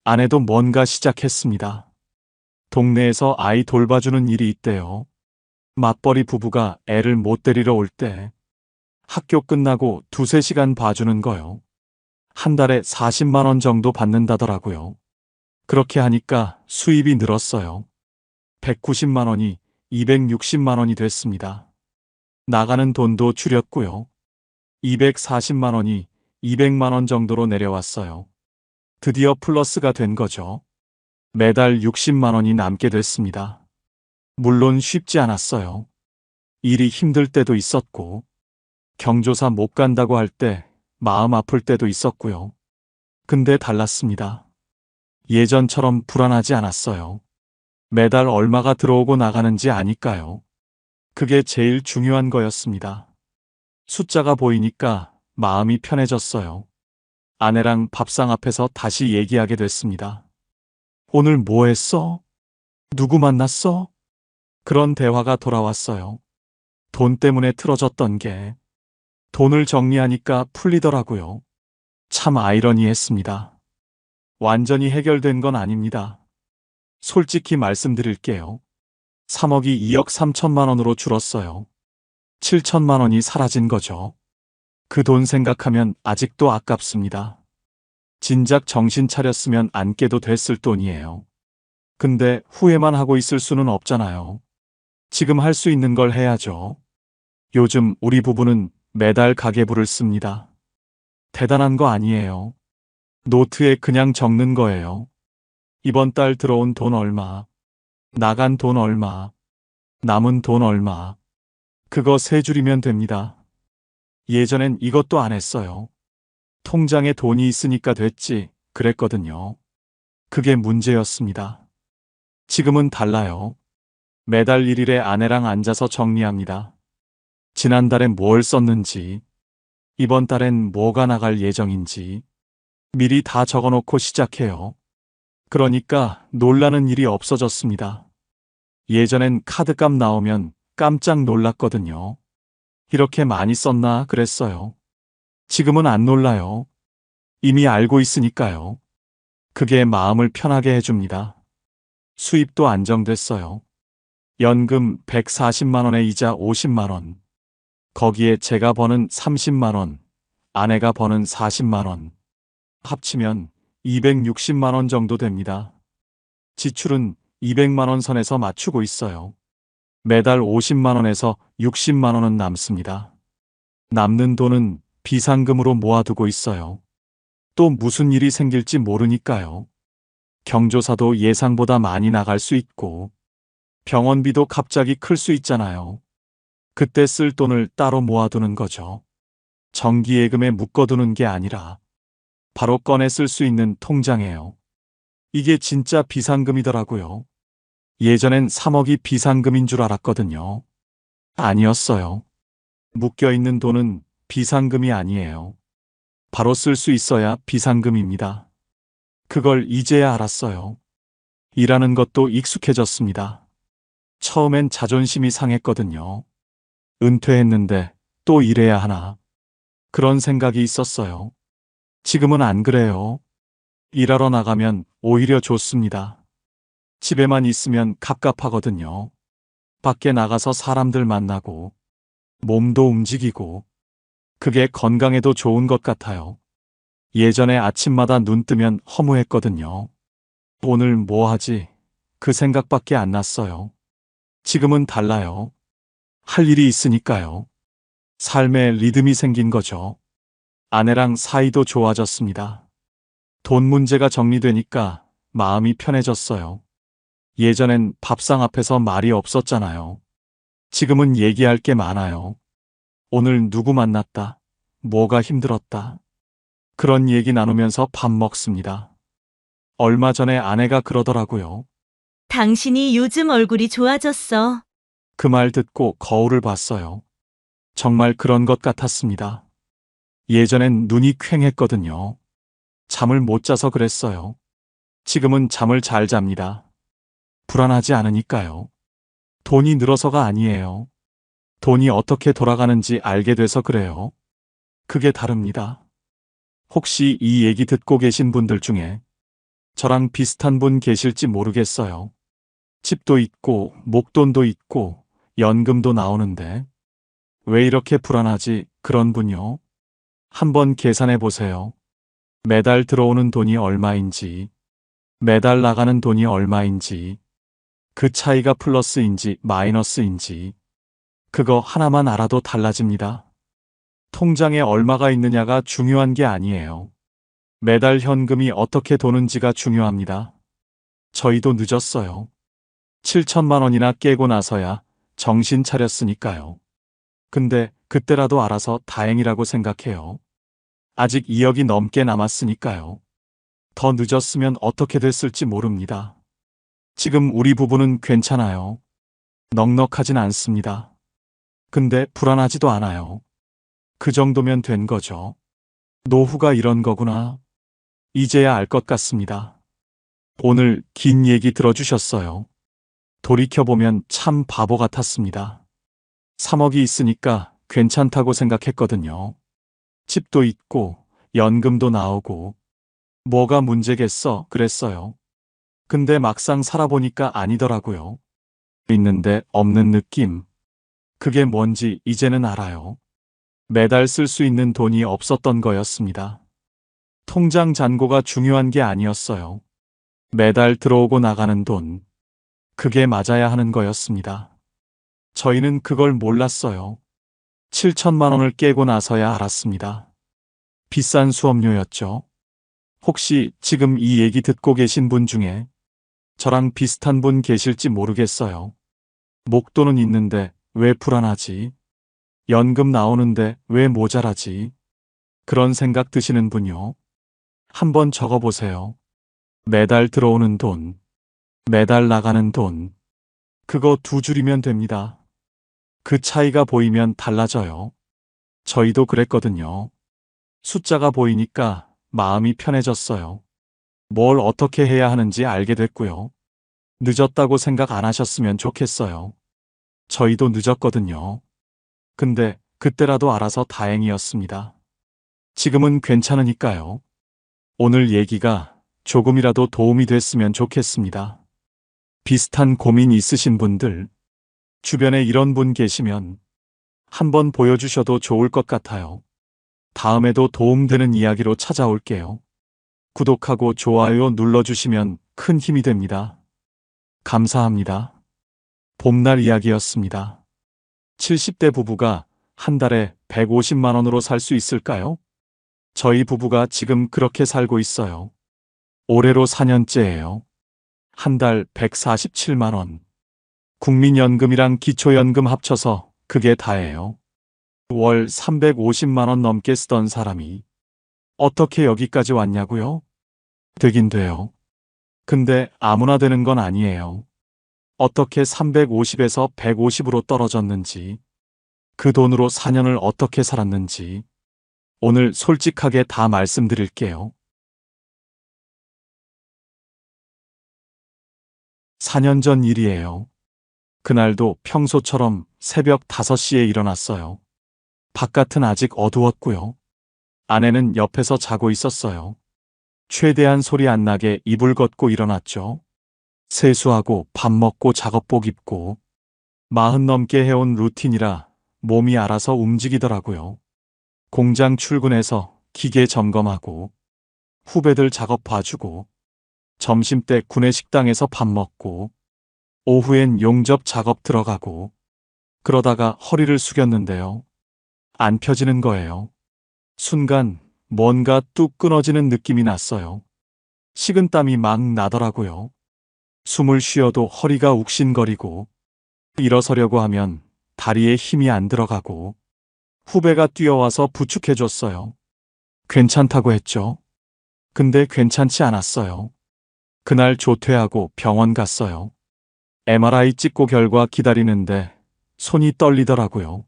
아내도 뭔가 시작했습니다. 동네에서 아이 돌봐주는 일이 있대요. 맞벌이 부부가 애를 못 데리러 올 때 학교 끝나고 2~3시간 봐주는 거요. 한 달에 40만 원 정도 받는다더라고요. 그렇게 하니까 수입이 늘었어요. 190만 원이 260만 원이 됐습니다. 나가는 돈도 줄였고요. 240만 원이 200만 원 정도로 내려왔어요. 드디어 플러스가 된 거죠. 매달 60만 원이 남게 됐습니다. 물론 쉽지 않았어요. 일이 힘들 때도 있었고, 경조사 못 간다고 할 때 마음 아플 때도 있었고요. 근데 달랐습니다. 예전처럼 불안하지 않았어요. 매달 얼마가 들어오고 나가는지 아니까요. 그게 제일 중요한 거였습니다. 숫자가 보이니까 마음이 편해졌어요. 아내랑 밥상 앞에서 다시 얘기하게 됐습니다. 오늘 뭐 했어? 누구 만났어? 그런 대화가 돌아왔어요. 돈 때문에 틀어졌던 게 돈을 정리하니까 풀리더라고요. 참 아이러니했습니다. 완전히 해결된 건 아닙니다. 솔직히 말씀드릴게요. 3억이 2억 3천만 원으로 줄었어요. 7천만 원이 사라진 거죠. 그 돈 생각하면 아직도 아깝습니다. 진작 정신 차렸으면 안 깨도 됐을 돈이에요. 근데 후회만 하고 있을 수는 없잖아요. 지금 할 수 있는 걸 해야죠. 요즘 우리 부부는 매달 가계부를 씁니다. 대단한 거 아니에요. 노트에 그냥 적는 거예요. 이번 달 들어온 돈 얼마, 나간 돈 얼마, 남은 돈 얼마. 그거 세 줄이면 됩니다. 예전엔 이것도 안 했어요. 통장에 돈이 있으니까 됐지, 그랬거든요. 그게 문제였습니다. 지금은 달라요. 매달 1일에 아내랑 앉아서 정리합니다. 지난달에 뭘 썼는지, 이번 달엔 뭐가 나갈 예정인지 미리 다 적어놓고 시작해요. 그러니까 놀라는 일이 없어졌습니다. 예전엔 카드값 나오면 깜짝 놀랐거든요. 이렇게 많이 썼나 그랬어요. 지금은 안 놀라요. 이미 알고 있으니까요. 그게 마음을 편하게 해줍니다. 수입도 안정됐어요. 연금 140만 원에 이자 50만 원. 거기에 제가 버는 30만 원, 아내가 버는 40만 원. 합치면 260만 원 정도 됩니다. 지출은 200만 원 선에서 맞추고 있어요. 매달 50만 원에서 60만 원은 남습니다. 남는 돈은 비상금으로 모아두고 있어요. 또 무슨 일이 생길지 모르니까요. 경조사도 예상보다 많이 나갈 수 있고, 병원비도 갑자기 클 수 있잖아요. 그때 쓸 돈을 따로 모아두는 거죠. 정기예금에 묶어두는 게 아니라 바로 꺼내 쓸 수 있는 통장이에요. 이게 진짜 비상금이더라고요. 예전엔 3억이 비상금인 줄 알았거든요. 아니었어요. 묶여있는 돈은 비상금이 아니에요. 바로 쓸 수 있어야 비상금입니다. 그걸 이제야 알았어요. 일하는 것도 익숙해졌습니다. 처음엔 자존심이 상했거든요. 은퇴했는데 또 일해야 하나. 그런 생각이 있었어요. 지금은 안 그래요. 일하러 나가면 오히려 좋습니다. 집에만 있으면 갑갑하거든요. 밖에 나가서 사람들 만나고, 몸도 움직이고, 그게 건강에도 좋은 것 같아요. 예전에 아침마다 눈 뜨면 허무했거든요. 오늘 뭐 하지? 그 생각밖에 안 났어요. 지금은 달라요. 할 일이 있으니까요. 삶에 리듬이 생긴 거죠. 아내랑 사이도 좋아졌습니다. 돈 문제가 정리되니까 마음이 편해졌어요. 예전엔 밥상 앞에서 말이 없었잖아요. 지금은 얘기할 게 많아요. 오늘 누구 만났다. 뭐가 힘들었다. 그런 얘기 나누면서 밥 먹습니다. 얼마 전에 아내가 그러더라고요. 당신이 요즘 얼굴이 좋아졌어. 그 말 듣고 거울을 봤어요. 정말 그런 것 같았습니다. 예전엔 눈이 퀭했거든요. 잠을 못 자서 그랬어요. 지금은 잠을 잘 잡니다. 불안하지 않으니까요. 돈이 늘어서가 아니에요. 돈이 어떻게 돌아가는지 알게 돼서 그래요. 그게 다릅니다. 혹시 이 얘기 듣고 계신 분들 중에 저랑 비슷한 분 계실지 모르겠어요. 집도 있고 목돈도 있고 연금도 나오는데 왜 이렇게 불안하지? 그런 분요. 한번 계산해 보세요. 매달 들어오는 돈이 얼마인지, 매달 나가는 돈이 얼마인지, 그 차이가 플러스인지 마이너스인지, 그거 하나만 알아도 달라집니다. 통장에 얼마가 있느냐가 중요한 게 아니에요. 매달 현금이 어떻게 도는지가 중요합니다. 저희도 늦었어요. 7천만 원이나 깨고 나서야 정신 차렸으니까요. 근데 그때라도 알아서 다행이라고 생각해요. 아직 2억이 넘게 남았으니까요. 더 늦었으면 어떻게 됐을지 모릅니다. 지금 우리 부부는 괜찮아요. 넉넉하진 않습니다. 근데 불안하지도 않아요. 그 정도면 된 거죠. 노후가 이런 거구나. 이제야 알 것 같습니다. 오늘 긴 얘기 들어주셨어요. 돌이켜보면 참 바보 같았습니다. 3억이 있으니까 괜찮다고 생각했거든요. 집도 있고 연금도 나오고 뭐가 문제겠어 그랬어요. 근데 막상 살아보니까 아니더라고요. 있는데 없는 느낌. 그게 뭔지 이제는 알아요. 매달 쓸 수 있는 돈이 없었던 거였습니다. 통장 잔고가 중요한 게 아니었어요. 매달 들어오고 나가는 돈. 그게 맞아야 하는 거였습니다. 저희는 그걸 몰랐어요. 7천만 원을 깨고 나서야 알았습니다. 비싼 수업료였죠. 혹시 지금 이 얘기 듣고 계신 분 중에 저랑 비슷한 분 계실지 모르겠어요. 목돈은 있는데 왜 불안하지? 연금 나오는데 왜 모자라지? 그런 생각 드시는 분요. 한번 적어보세요. 매달 들어오는 돈, 매달 나가는 돈. 그거 두 줄이면 됩니다. 그 차이가 보이면 달라져요. 저희도 그랬거든요. 숫자가 보이니까 마음이 편해졌어요. 뭘 어떻게 해야 하는지 알게 됐고요. 늦었다고 생각 안 하셨으면 좋겠어요. 저희도 늦었거든요. 근데 그때라도 알아서 다행이었습니다. 지금은 괜찮으니까요. 오늘 얘기가 조금이라도 도움이 됐으면 좋겠습니다. 비슷한 고민 있으신 분들, 주변에 이런 분 계시면 한번 보여주셔도 좋을 것 같아요. 다음에도 도움되는 이야기로 찾아올게요. 구독하고 좋아요 눌러주시면 큰 힘이 됩니다. 감사합니다. 봄날 이야기였습니다. 70대 부부가 한 달에 150만 원으로 살 수 있을까요? 저희 부부가 지금 그렇게 살고 있어요. 올해로 4년째예요. 한 달 147만 원. 국민연금이랑 기초연금 합쳐서 그게 다예요. 월 350만 원 넘게 쓰던 사람이 어떻게 여기까지 왔냐고요? 되긴 돼요. 근데 아무나 되는 건 아니에요. 어떻게 350에서 150으로 떨어졌는지, 그 돈으로 4년을 어떻게 살았는지, 오늘 솔직하게 다 말씀드릴게요. 4년 전 일이에요. 그날도 평소처럼 새벽 5시에 일어났어요. 바깥은 아직 어두웠고요. 아내는 옆에서 자고 있었어요. 최대한 소리 안 나게 이불 걷고 일어났죠. 세수하고 밥 먹고 작업복 입고 40 넘게 해온 루틴이라 몸이 알아서 움직이더라고요. 공장 출근해서 기계 점검하고 후배들 작업 봐주고 점심때 구내식당에서 밥 먹고 오후엔 용접 작업 들어가고 그러다가 허리를 숙였는데요. 안 펴지는 거예요. 순간 뭔가 뚝 끊어지는 느낌이 났어요. 식은땀이 막 나더라고요. 숨을 쉬어도 허리가 욱신거리고 일어서려고 하면 다리에 힘이 안 들어가고 후배가 뛰어와서 부축해줬어요. 괜찮다고 했죠. 근데 괜찮지 않았어요. 그날 조퇴하고 병원 갔어요. MRI 찍고 결과 기다리는데 손이 떨리더라고요.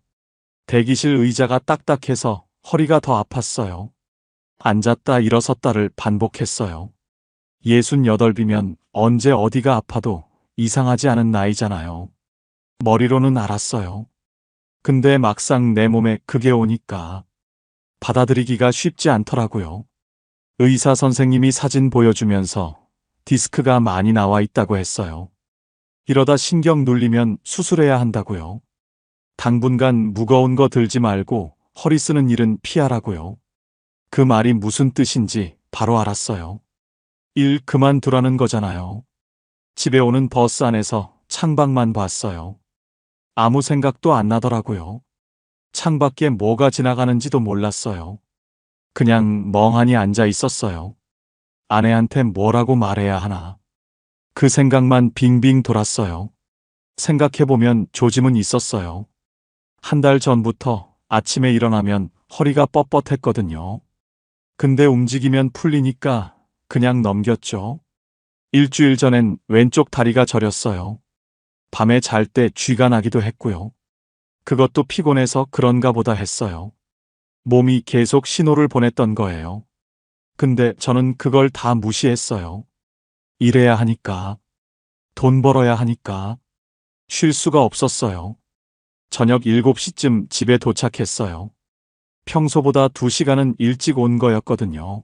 대기실 의자가 딱딱해서 허리가 더 아팠어요. 앉았다 일어섰다를 반복했어요. 68이면 언제 어디가 아파도 이상하지 않은 나이잖아요. 머리로는 알았어요. 근데 막상 내 몸에 그게 오니까 받아들이기가 쉽지 않더라고요. 의사 선생님이 사진 보여주면서 디스크가 많이 나와 있다고 했어요. 이러다 신경 눌리면 수술해야 한다고요. 당분간 무거운 거 들지 말고 허리 쓰는 일은 피하라고요. 그 말이 무슨 뜻인지 바로 알았어요. 일 그만두라는 거잖아요. 집에 오는 버스 안에서 창밖만 봤어요. 아무 생각도 안 나더라고요. 창밖에 뭐가 지나가는지도 몰랐어요. 그냥 멍하니 앉아 있었어요. 아내한테 뭐라고 말해야 하나. 그 생각만 빙빙 돌았어요. 생각해보면 조짐은 있었어요. 한 달 전부터 아침에 일어나면 허리가 뻣뻣했거든요. 근데 움직이면 풀리니까 그냥 넘겼죠. 일주일 전엔 왼쪽 다리가 저렸어요. 밤에 잘 때 쥐가 나기도 했고요. 그것도 피곤해서 그런가 보다 했어요. 몸이 계속 신호를 보냈던 거예요. 근데 저는 그걸 다 무시했어요. 일해야 하니까, 돈 벌어야 하니까, 쉴 수가 없었어요. 저녁 7시쯤 집에 도착했어요. 평소보다 2시간은 일찍 온 거였거든요.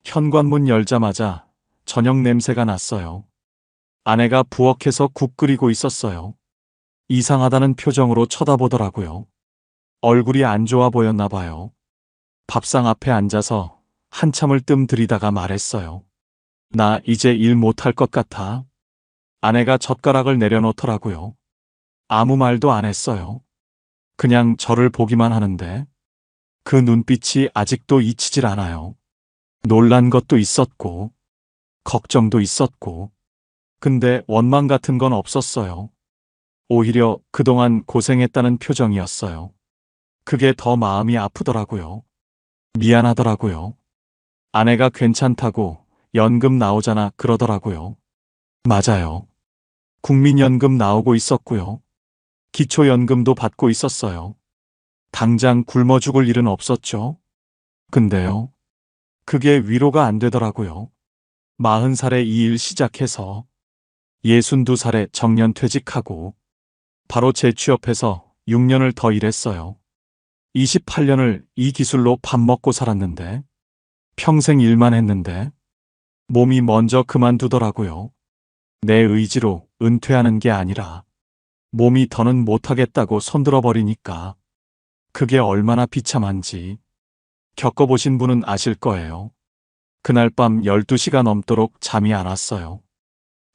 현관문 열자마자 저녁 냄새가 났어요. 아내가 부엌에서 국 끓이고 있었어요. 이상하다는 표정으로 쳐다보더라고요. 얼굴이 안 좋아 보였나 봐요. 밥상 앞에 앉아서 한참을 뜸 들이다가 말했어요. 나 이제 일 못할 것 같아. 아내가 젓가락을 내려놓더라고요. 아무 말도 안 했어요. 그냥 저를 보기만 하는데 그 눈빛이 아직도 잊히질 않아요. 놀란 것도 있었고 걱정도 있었고 근데 원망 같은 건 없었어요. 오히려 그동안 고생했다는 표정이었어요. 그게 더 마음이 아프더라고요. 미안하더라고요. 아내가 괜찮다고 연금 나오잖아 그러더라고요. 맞아요. 국민연금 나오고 있었고요. 기초연금도 받고 있었어요. 당장 굶어 죽을 일은 없었죠. 근데요. 그게 위로가 안 되더라고요. 40살에 이 일 시작해서 62살에 정년퇴직하고 바로 재취업해서 6년을 더 일했어요. 28년을 이 기술로 밥 먹고 살았는데 평생 일만 했는데 몸이 먼저 그만두더라고요. 내 의지로 은퇴하는 게 아니라 몸이 더는 못하겠다고 손들어 버리니까 그게 얼마나 비참한지 겪어보신 분은 아실 거예요. 그날 밤 12시가 넘도록 잠이 안 왔어요.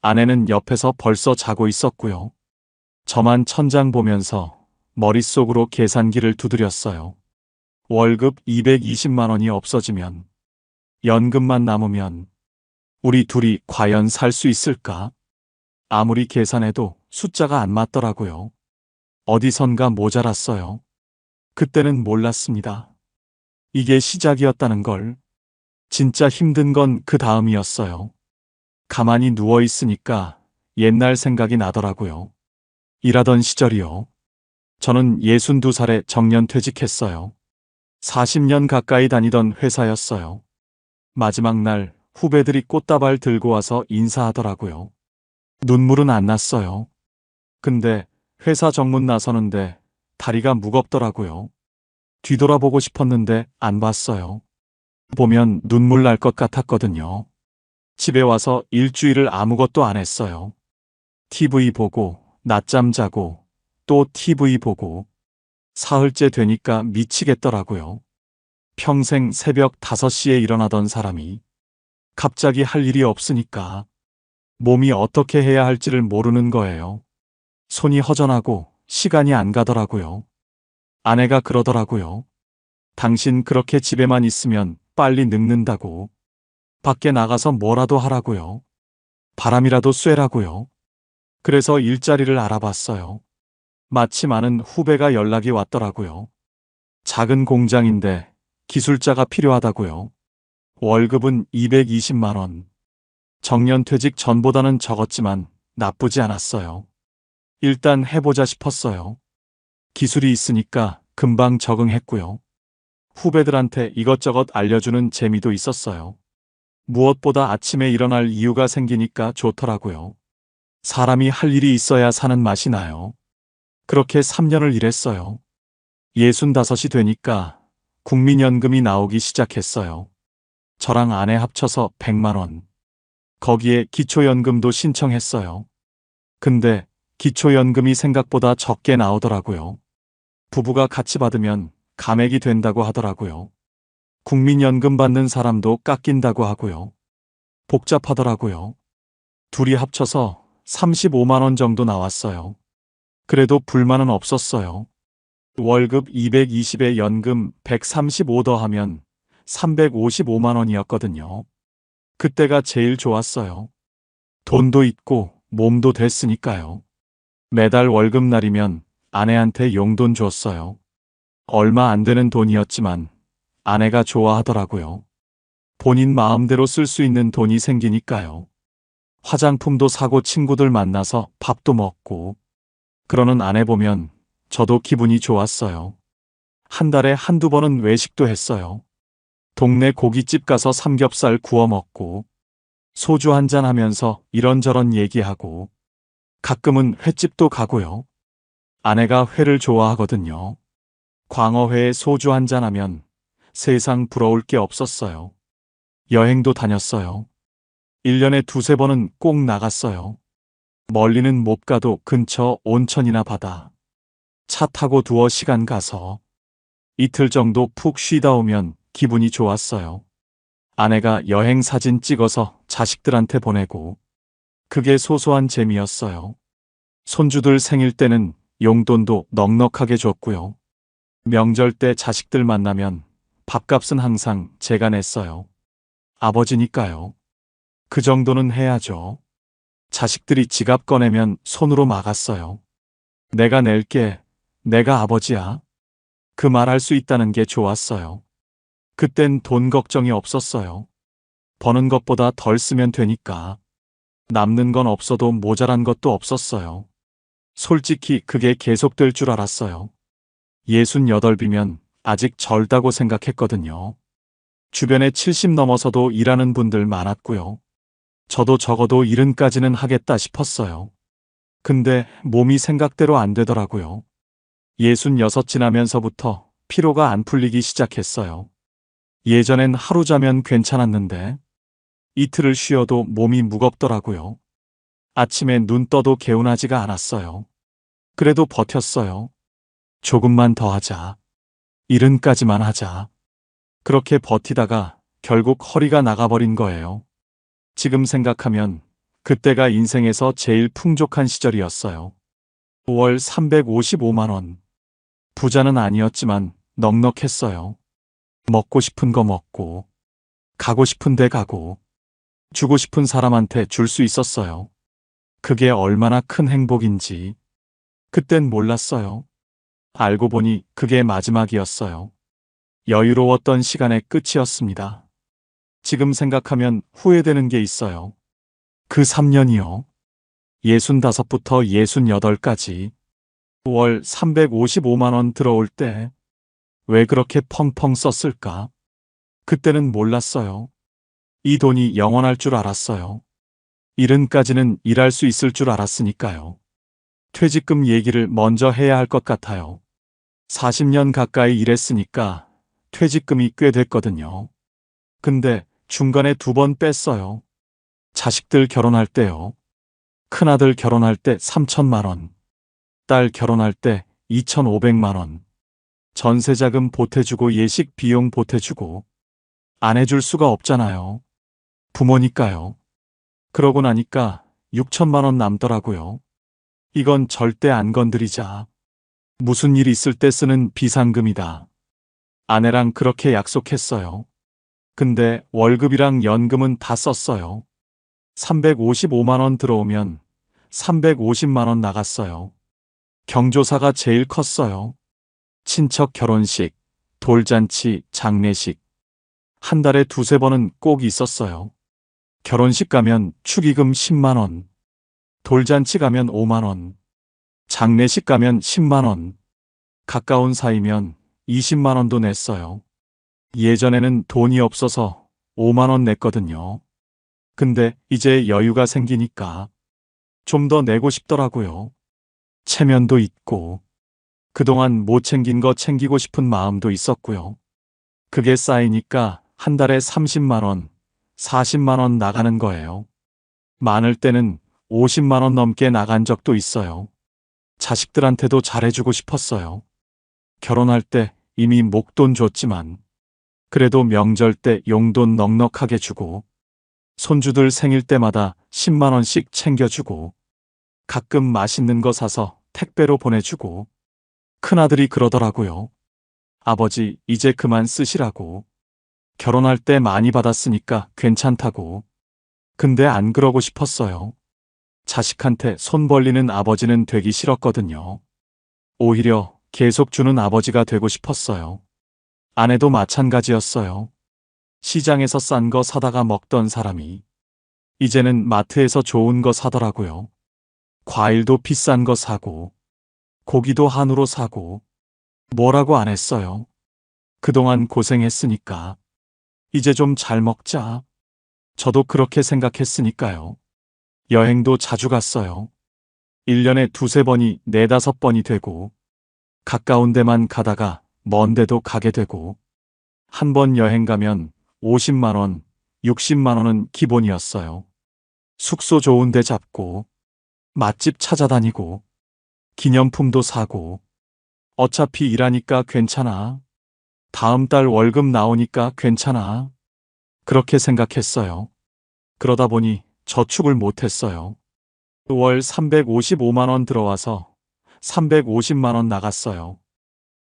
아내는 옆에서 벌써 자고 있었고요. 저만 천장 보면서 머릿속으로 계산기를 두드렸어요. 월급 220만 원이 없어지면, 연금만 남으면 우리 둘이 과연 살 수 있을까? 아무리 계산해도 숫자가 안 맞더라고요. 어디선가 모자랐어요. 그때는 몰랐습니다. 이게 시작이었다는 걸. 진짜 힘든 건 그 다음이었어요. 가만히 누워 있으니까 옛날 생각이 나더라고요. 일하던 시절이요. 저는 62살에 정년퇴직했어요. 40년 가까이 다니던 회사였어요. 마지막 날 후배들이 꽃다발 들고 와서 인사하더라고요. 눈물은 안 났어요. 근데 회사 정문 나서는데 다리가 무겁더라고요. 뒤돌아보고 싶었는데 안 봤어요. 보면 눈물 날 것 같았거든요. 집에 와서 일주일을 아무것도 안 했어요. TV 보고, 낮잠 자고, 또 TV 보고. 사흘째 되니까 미치겠더라고요. 평생 새벽 5시에 일어나던 사람이 갑자기 할 일이 없으니까 몸이 어떻게 해야 할지를 모르는 거예요. 손이 허전하고 시간이 안 가더라고요. 아내가 그러더라고요. 당신 그렇게 집에만 있으면 빨리 늙는다고. 밖에 나가서 뭐라도 하라고요. 바람이라도 쐬라고요. 그래서 일자리를 알아봤어요. 마침 아는 후배가 연락이 왔더라고요. 작은 공장인데 기술자가 필요하다고요. 월급은 220만 원. 정년퇴직 전보다는 적었지만 나쁘지 않았어요. 일단 해보자 싶었어요. 기술이 있으니까 금방 적응했고요. 후배들한테 이것저것 알려주는 재미도 있었어요. 무엇보다 아침에 일어날 이유가 생기니까 좋더라고요. 사람이 할 일이 있어야 사는 맛이 나요. 그렇게 3년을 일했어요. 65이 되니까 국민연금이 나오기 시작했어요. 저랑 아내 합쳐서 100만 원. 거기에 기초연금도 신청했어요. 근데 기초연금이 생각보다 적게 나오더라고요. 부부가 같이 받으면 감액이 된다고 하더라고요. 국민연금 받는 사람도 깎인다고 하고요. 복잡하더라고요. 둘이 합쳐서 35만 원 정도 나왔어요. 그래도 불만은 없었어요. 월급 220에 연금 135 더하면 355만 원이었거든요. 그때가 제일 좋았어요. 돈도 있고 몸도 됐으니까요. 매달 월급날이면 아내한테 용돈 줬어요. 얼마 안 되는 돈이었지만 아내가 좋아하더라고요. 본인 마음대로 쓸 수 있는 돈이 생기니까요. 화장품도 사고 친구들 만나서 밥도 먹고. 그러는 아내 보면 저도 기분이 좋았어요. 한 달에 한두 번은 외식도 했어요. 동네 고깃집 가서 삼겹살 구워 먹고, 소주 한잔 하면서 이런저런 얘기하고, 가끔은 횟집도 가고요. 아내가 회를 좋아하거든요. 광어회에 소주 한잔 하면 세상 부러울 게 없었어요. 여행도 다녔어요. 1년에 두세 번은 꼭 나갔어요. 멀리는 못 가도 근처 온천이나 바다. 차 타고 두어 시간 가서 이틀 정도 푹 쉬다 오면 기분이 좋았어요. 아내가 여행 사진 찍어서 자식들한테 보내고, 그게 소소한 재미였어요. 손주들 생일 때는 용돈도 넉넉하게 줬고요. 명절 때 자식들 만나면 밥값은 항상 제가 냈어요. 아버지니까요. 그 정도는 해야죠. 자식들이 지갑 꺼내면 손으로 막았어요. 내가 낼게, 내가 아버지야. 그 말할 수 있다는 게 좋았어요. 그땐 돈 걱정이 없었어요. 버는 것보다 덜 쓰면 되니까. 남는 건 없어도 모자란 것도 없었어요. 솔직히 그게 계속될 줄 알았어요. 68이면 아직 젊다고 생각했거든요. 주변에 70 넘어서도 일하는 분들 많았고요. 저도 적어도 70까지는 하겠다 싶었어요. 근데 몸이 생각대로 안 되더라고요. 66 지나면서부터 피로가 안 풀리기 시작했어요. 예전엔 하루 자면 괜찮았는데 이틀을 쉬어도 몸이 무겁더라고요. 아침에 눈 떠도 개운하지가 않았어요. 그래도 버텼어요. 조금만 더 하자. 이른까지만 하자. 그렇게 버티다가 결국 허리가 나가버린 거예요. 지금 생각하면 그때가 인생에서 제일 풍족한 시절이었어요. 월 355만 원. 부자는 아니었지만 넉넉했어요. 먹고 싶은 거 먹고, 가고 싶은 데 가고, 주고 싶은 사람한테 줄 수 있었어요. 그게 얼마나 큰 행복인지 그땐 몰랐어요. 알고 보니 그게 마지막이었어요. 여유로웠던 시간의 끝이었습니다. 지금 생각하면 후회되는 게 있어요. 그 3년이요. 65부터 68까지 월 355만 원 들어올 때 왜 그렇게 펑펑 썼을까? 그때는 몰랐어요. 이 돈이 영원할 줄 알았어요. 이른까지는 일할 수 있을 줄 알았으니까요. 퇴직금 얘기를 먼저 해야 할 것 같아요. 40년 가까이 일했으니까 퇴직금이 꽤 됐거든요. 근데 중간에 2번 뺐어요. 자식들 결혼할 때요. 큰아들 결혼할 때 3천만 원, 딸 결혼할 때 2,500만 원, 전세자금 보태주고 예식 비용 보태주고 안 해줄 수가 없잖아요. 부모니까요. 그러고 나니까 6천만 원 남더라고요. 이건 절대 안 건드리자. 무슨 일 있을 때 쓰는 비상금이다. 아내랑 그렇게 약속했어요. 근데 월급이랑 연금은 다 썼어요. 355만 원 들어오면 350만 원 나갔어요. 경조사가 제일 컸어요. 친척 결혼식, 돌잔치, 장례식. 한 달에 2~3번은 꼭 있었어요. 결혼식 가면 축의금 10만 원, 돌잔치 가면 5만 원, 장례식 가면 10만 원, 가까운 사이면 20만 원도 냈어요. 예전에는 돈이 없어서 5만 원 냈거든요. 근데 이제 여유가 생기니까 좀 더 내고 싶더라고요. 체면도 있고, 그동안 못 챙긴 거 챙기고 싶은 마음도 있었고요. 그게 쌓이니까 한 달에 30만 원, 40만 원 나가는 거예요. 많을 때는 50만 원 넘게 나간 적도 있어요. 자식들한테도 잘해주고 싶었어요. 결혼할 때 이미 목돈 줬지만, 그래도 명절 때 용돈 넉넉하게 주고, 손주들 생일 때마다 10만 원씩 챙겨주고, 가끔 맛있는 거 사서 택배로 보내주고, 큰아들이 그러더라고요. 아버지, 이제 그만 쓰시라고. 결혼할 때 많이 받았으니까 괜찮다고. 근데 안 그러고 싶었어요. 자식한테 손 벌리는 아버지는 되기 싫었거든요. 오히려 계속 주는 아버지가 되고 싶었어요. 아내도 마찬가지였어요. 시장에서 싼 거 사다가 먹던 사람이 이제는 마트에서 좋은 거 사더라고요. 과일도 비싼 거 사고, 고기도 한우로 사고, 뭐라고 안 했어요. 그동안 고생했으니까 이제 좀 잘 먹자. 저도 그렇게 생각했으니까요. 여행도 자주 갔어요. 1년에 2~3번이 4~5번이 되고, 가까운 데만 가다가 먼 데도 가게 되고, 한 번 여행 가면 50만 원, 60만 원은 기본이었어요. 숙소 좋은 데 잡고, 맛집 찾아다니고, 기념품도 사고, 어차피 일하니까 괜찮아. 다음 달 월급 나오니까 괜찮아. 그렇게 생각했어요. 그러다 보니 저축을 못했어요. 월 355만 원 들어와서 350만 원 나갔어요.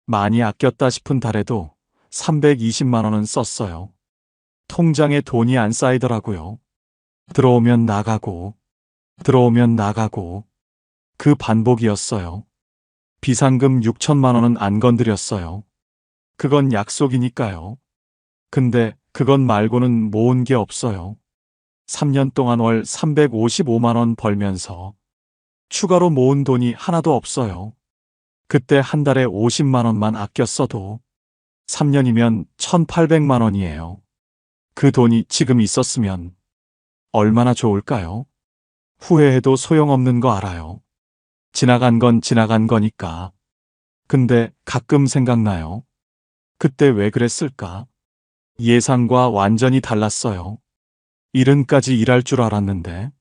많이 아꼈다 싶은 달에도 320만 원은 썼어요. 통장에 돈이 안 쌓이더라고요. 들어오면 나가고, 들어오면 나가고, 그 반복이었어요. 비상금 6천만 원은 안 건드렸어요. 그건 약속이니까요. 근데 그건 말고는 모은 게 없어요. 3년 동안 월 355만 원 벌면서 추가로 모은 돈이 하나도 없어요. 그때 한 달에 50만 원만 아껴 써도 3년이면 1,800만 원이에요. 그 돈이 지금 있었으면 얼마나 좋을까요? 후회해도 소용없는 거 알아요. 지나간 건 지나간 거니까. 근데 가끔 생각나요. 그때 왜 그랬을까? 예상과 완전히 달랐어요. 이른까지 일할 줄 알았는데,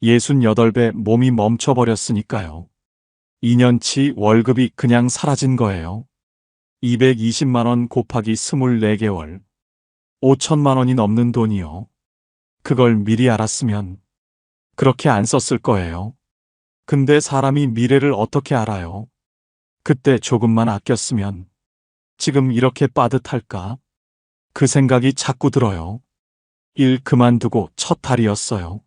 68배 몸이 멈춰버렸으니까요. 2년치 월급이 그냥 사라진 거예요. 220만 원 곱하기 24개월. 5천만 원이 넘는 돈이요. 그걸 미리 알았으면 그렇게 안 썼을 거예요. 근데 사람이 미래를 어떻게 알아요? 그때 조금만 아꼈으면 지금 이렇게 빠듯할까? 그 생각이 자꾸 들어요. 일 그만두고 첫 달이었어요.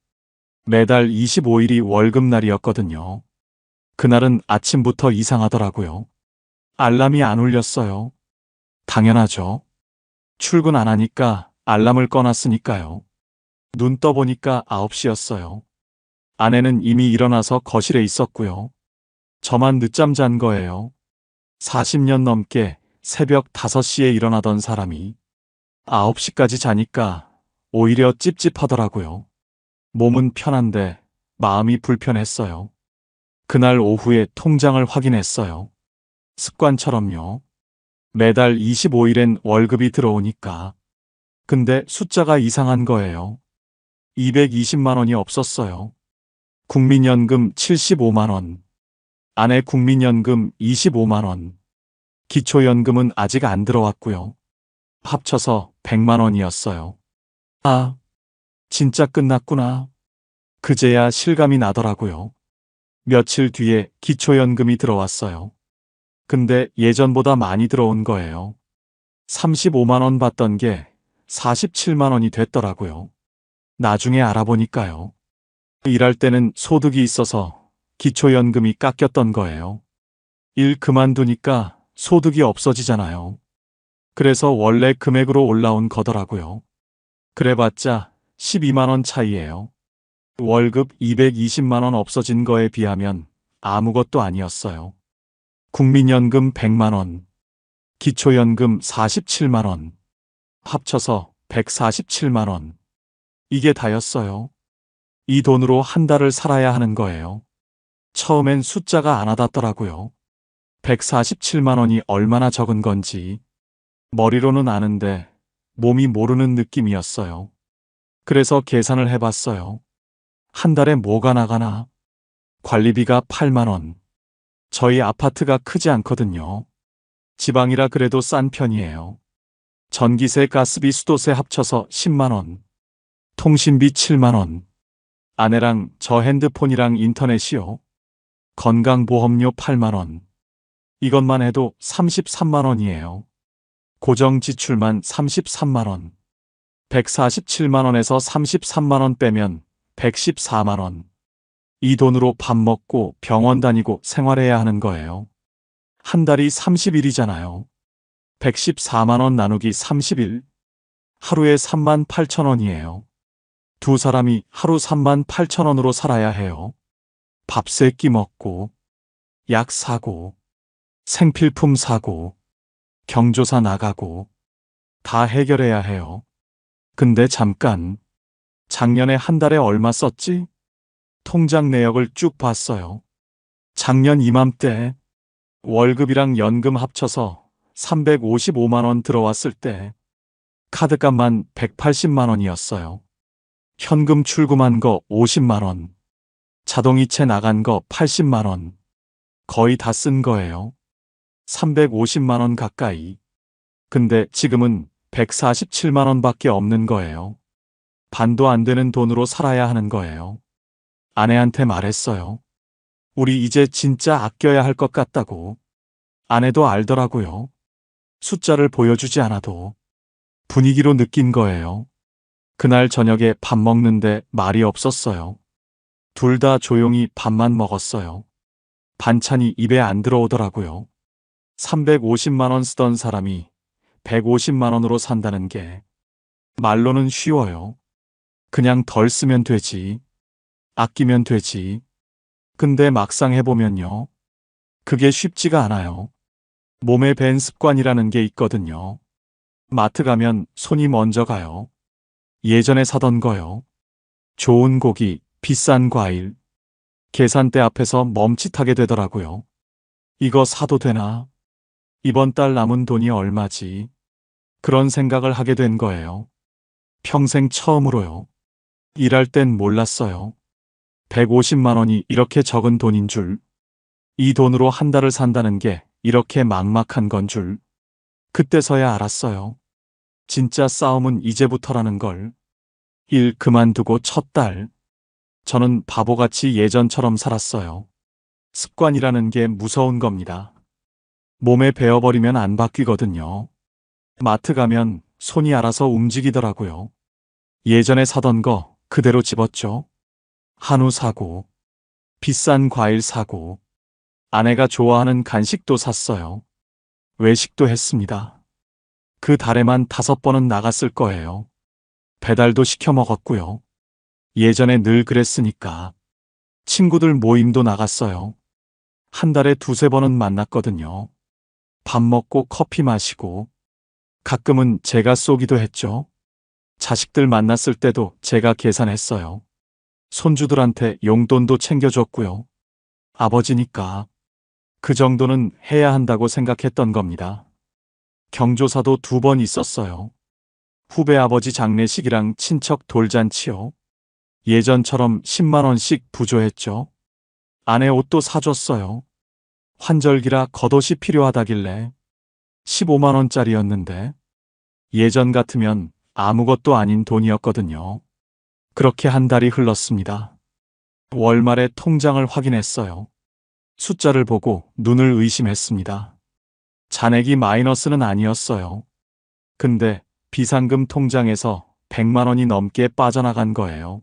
매달 25일이 월급날이었거든요. 그날은 아침부터 이상하더라고요. 알람이 안 울렸어요. 당연하죠. 출근 안 하니까 알람을 꺼놨으니까요. 눈 떠보니까 9시였어요. 아내는 이미 일어나서 거실에 있었고요. 저만 늦잠 잔 거예요. 40년 넘게 새벽 5시에 일어나던 사람이 9시까지 자니까 오히려 찝찝하더라고요. 몸은 편한데 마음이 불편했어요. 그날 오후에 통장을 확인했어요. 습관처럼요. 매달 25일엔 월급이 들어오니까. 근데 숫자가 이상한 거예요. 220만 원이 없었어요. 국민연금 75만 원. 아내 국민연금 25만 원. 기초연금은 아직 안 들어왔고요. 합쳐서 100만 원이었어요. 아, 진짜 끝났구나. 그제야 실감이 나더라고요. 며칠 뒤에 기초연금이 들어왔어요. 근데 예전보다 많이 들어온 거예요. 35만 원 받던 게 47만 원이 됐더라고요. 나중에 알아보니까요. 일할 때는 소득이 있어서 기초연금이 깎였던 거예요. 일 그만두니까 소득이 없어지잖아요. 그래서 원래 금액으로 올라온 거더라고요. 그래봤자 12만 원 차이예요. 월급 220만 원 없어진 거에 비하면 아무것도 아니었어요. 국민연금 100만 원, 기초연금 47만 원, 합쳐서 147만 원. 이게 다였어요. 이 돈으로 한 달을 살아야 하는 거예요. 처음엔 숫자가 안 와닿더라고요. 147만 원이 얼마나 적은 건지 머리로는 아는데 몸이 모르는 느낌이었어요. 그래서 계산을 해봤어요. 한 달에 뭐가 나가나? 관리비가 8만 원. 저희 아파트가 크지 않거든요. 지방이라 그래도 싼 편이에요. 전기세, 가스비, 수도세 합쳐서 10만 원. 통신비 7만 원. 아내랑 저 핸드폰이랑 인터넷이요. 건강보험료 8만 원. 이것만 해도 33만 원이에요. 고정 지출만 33만 원. 147만 원에서 33만 원 빼면 114만 원. 이 돈으로 밥 먹고 병원 다니고 생활해야 하는 거예요. 한 달이 30일이잖아요. 114만 원 나누기 30일. 하루에 3만 8천 원이에요. 두 사람이 하루 3만 8천 원으로 살아야 해요. 밥 세 끼 먹고, 약 사고, 생필품 사고, 경조사 나가고, 다 해결해야 해요. 근데 잠깐, 작년에 한 달에 얼마 썼지? 통장 내역을 쭉 봤어요. 작년 이맘때 월급이랑 연금 합쳐서 355만 원 들어왔을 때 카드값만 180만 원이었어요. 현금 출금한 거 50만 원. 자동이체 나간 거 80만 원. 거의 다 쓴 거예요. 350만 원 가까이. 근데 지금은 147만 원밖에 없는 거예요. 반도 안 되는 돈으로 살아야 하는 거예요. 아내한테 말했어요. 우리 이제 진짜 아껴야 할 것 같다고. 아내도 알더라고요. 숫자를 보여주지 않아도 분위기로 느낀 거예요. 그날 저녁에 밥 먹는데 말이 없었어요. 둘 다 조용히 밥만 먹었어요. 반찬이 입에 안 들어오더라고요. 350만 원 쓰던 사람이 150만 원으로 산다는 게 말로는 쉬워요. 그냥 덜 쓰면 되지. 아끼면 되지. 근데 막상 해보면요. 그게 쉽지가 않아요. 몸에 밴 습관이라는 게 있거든요. 마트 가면 손이 먼저 가요. 예전에 사던 거요. 좋은 고기, 비싼 과일. 계산대 앞에서 멈칫하게 되더라고요. 이거 사도 되나? 이번 달 남은 돈이 얼마지? 그런 생각을 하게 된 거예요. 평생 처음으로요. 일할 땐 몰랐어요. 150만 원이 이렇게 적은 돈인 줄. 이 돈으로 한 달을 산다는 게 이렇게 막막한 건 줄. 그때서야 알았어요. 진짜 싸움은 이제부터라는 걸. 일 그만두고 첫 달. 저는 바보같이 예전처럼 살았어요. 습관이라는 게 무서운 겁니다. 몸에 배어버리면 안 바뀌거든요. 마트 가면 손이 알아서 움직이더라고요. 예전에 사던 거 그대로 집었죠. 한우 사고, 비싼 과일 사고, 아내가 좋아하는 간식도 샀어요. 외식도 했습니다. 그 달에만 5번은 나갔을 거예요. 배달도 시켜 먹었고요. 예전에 늘 그랬으니까. 친구들 모임도 나갔어요. 한 달에 2~3번은 만났거든요. 밥 먹고 커피 마시고, 가끔은 제가 쏘기도 했죠. 자식들 만났을 때도 제가 계산했어요. 손주들한테 용돈도 챙겨줬고요. 아버지니까 그 정도는 해야 한다고 생각했던 겁니다. 경조사도 2번 있었어요. 후배 아버지 장례식이랑 친척 돌잔치요. 예전처럼 10만 원씩 부조했죠. 아내 옷도 사줬어요. 환절기라 겉옷이 필요하다길래 15만 원짜리였는데 예전 같으면 아무것도 아닌 돈이었거든요. 그렇게 한 달이 흘렀습니다. 월말에 통장을 확인했어요. 숫자를 보고 눈을 의심했습니다. 잔액이 마이너스는 아니었어요. 근데 비상금 통장에서 100만 원이 넘게 빠져나간 거예요.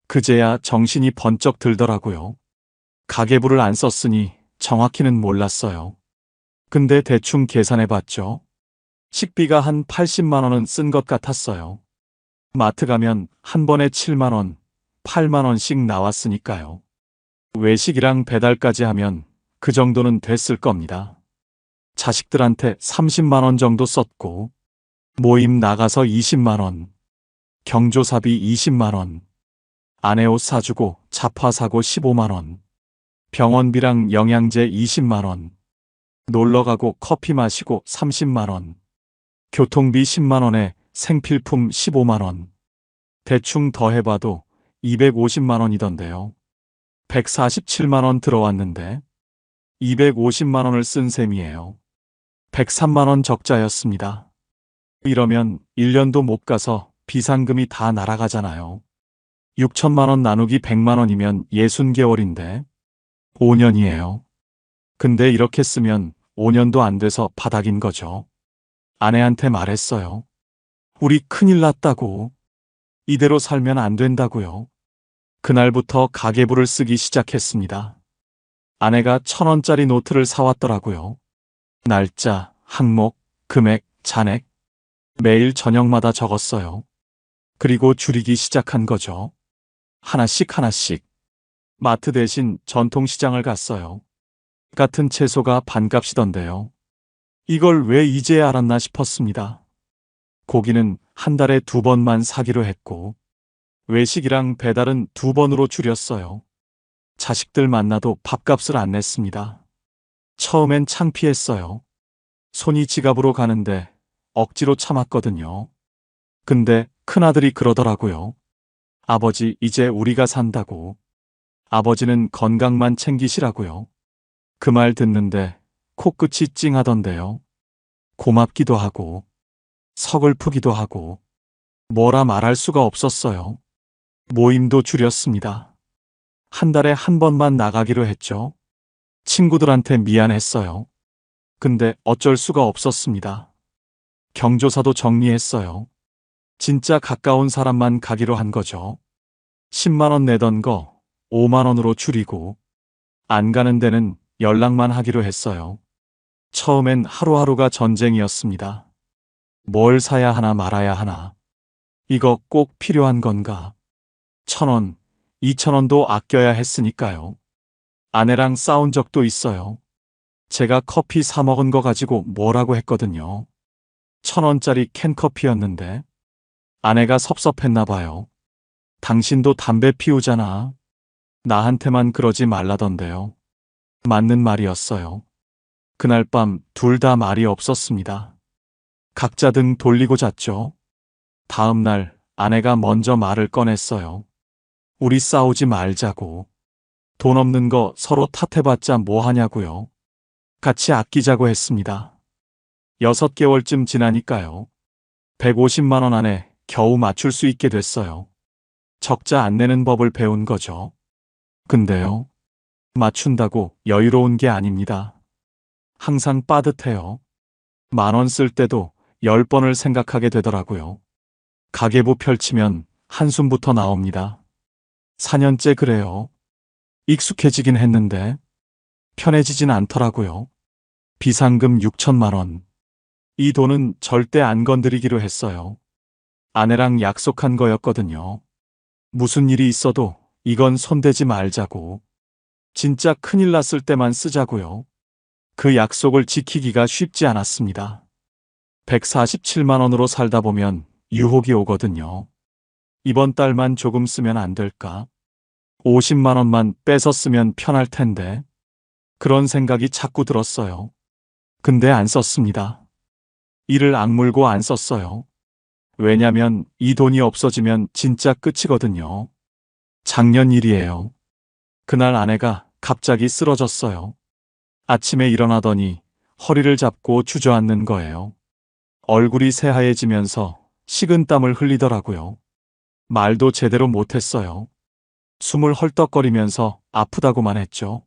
그제야 정신이 번쩍 들더라고요. 가계부를 안 썼으니 정확히는 몰랐어요. 근데 대충 계산해봤죠. 식비가 한 80만 원은 쓴 것 같았어요. 마트 가면 한 번에 7만 원, 8만 원씩 나왔으니까요. 외식이랑 배달까지 하면 그 정도는 됐을 겁니다. 자식들한테 30만 원 정도 썼고, 모임 나가서 20만 원, 경조사비 20만 원, 아내 옷 사주고 잡화 사고 15만 원, 병원비랑 영양제 20만 원, 놀러가고 커피 마시고 30만 원, 교통비 10만 원에 생필품 15만 원, 대충 더해봐도 250만 원이던데요. 147만 원 들어왔는데 250만 원을 쓴 셈이에요. 103만 원 적자였습니다. 이러면 1년도 못 가서 비상금이 다 날아가잖아요. 6천만 원 나누기 100만 원이면 60개월인데 5년이에요. 근데 이렇게 쓰면 5년도 안 돼서 바닥인 거죠. 아내한테 말했어요. 우리 큰일 났다고. 이대로 살면 안 된다고요. 그날부터 가계부를 쓰기 시작했습니다. 아내가 1,000원짜리 노트를 사왔더라고요. 날짜, 항목, 금액, 잔액. 매일 저녁마다 적었어요. 그리고 줄이기 시작한 거죠. 하나씩 하나씩. 마트 대신 전통시장을 갔어요. 같은 채소가 반값이던데요. 이걸 왜 이제 알았나 싶었습니다. 고기는 한 달에 2번만 사기로 했고, 외식이랑 배달은 2번으로 줄였어요. 자식들 만나도 밥값을 안 냈습니다. 처음엔 창피했어요. 손이 지갑으로 가는데 억지로 참았거든요. 근데 큰아들이 그러더라고요. 아버지, 이제 우리가 산다고. 아버지는 건강만 챙기시라고요. 그 말 듣는데 코끝이 찡하던데요. 고맙기도 하고, 서글프기도 하고, 뭐라 말할 수가 없었어요. 모임도 줄였습니다. 한 달에 한 번만 나가기로 했죠. 친구들한테 미안했어요. 근데 어쩔 수가 없었습니다. 경조사도 정리했어요. 진짜 가까운 사람만 가기로 한 거죠. 10만 원 내던 거 5만 원으로 줄이고, 안 가는 데는 연락만 하기로 했어요. 처음엔 하루하루가 전쟁이었습니다. 뭘 사야 하나 말아야 하나. 이거 꼭 필요한 건가? 1,000원, 2,000원도 아껴야 했으니까요. 아내랑 싸운 적도 있어요. 제가 커피 사 먹은 거 가지고 뭐라고 했거든요. 1,000원짜리 캔커피였는데 아내가 섭섭했나 봐요. 당신도 담배 피우잖아. 나한테만 그러지 말라던데요. 맞는 말이었어요. 그날 밤 둘 다 말이 없었습니다. 각자 등 돌리고 잤죠. 다음 날 아내가 먼저 말을 꺼냈어요. 우리 싸우지 말자고. 돈 없는 거 서로 탓해봤자 뭐 하냐고요. 같이 아끼자고 했습니다. 6개월쯤 지나니까요. 150만 원 안에 겨우 맞출 수 있게 됐어요. 적자 안 내는 법을 배운 거죠. 근데요, 맞춘다고 여유로운 게 아닙니다. 항상 빠듯해요. 10,000원 쓸 때도 10번을 생각하게 되더라고요. 가계부 펼치면 한숨부터 나옵니다. 4년째 그래요. 익숙해지긴 했는데 편해지진 않더라고요. 비상금 6천만 원. 이 돈은 절대 안 건드리기로 했어요. 아내랑 약속한 거였거든요. 무슨 일이 있어도 이건 손대지 말자고. 진짜 큰일 났을 때만 쓰자고요. 그 약속을 지키기가 쉽지 않았습니다. 147만 원으로 살다 보면 유혹이 오거든요. 이번 달만 조금 쓰면 안 될까? 50만 원만 빼서 쓰면 편할 텐데. 그런 생각이 자꾸 들었어요. 근데 안 썼습니다. 이를 악물고 안 썼어요. 왜냐면 이 돈이 없어지면 진짜 끝이거든요. 작년 일이에요. 그날 아내가 갑자기 쓰러졌어요. 아침에 일어나더니 허리를 잡고 주저앉는 거예요. 얼굴이 새하얘지면서 식은땀을 흘리더라고요. 말도 제대로 못했어요. 숨을 헐떡거리면서 아프다고만 했죠.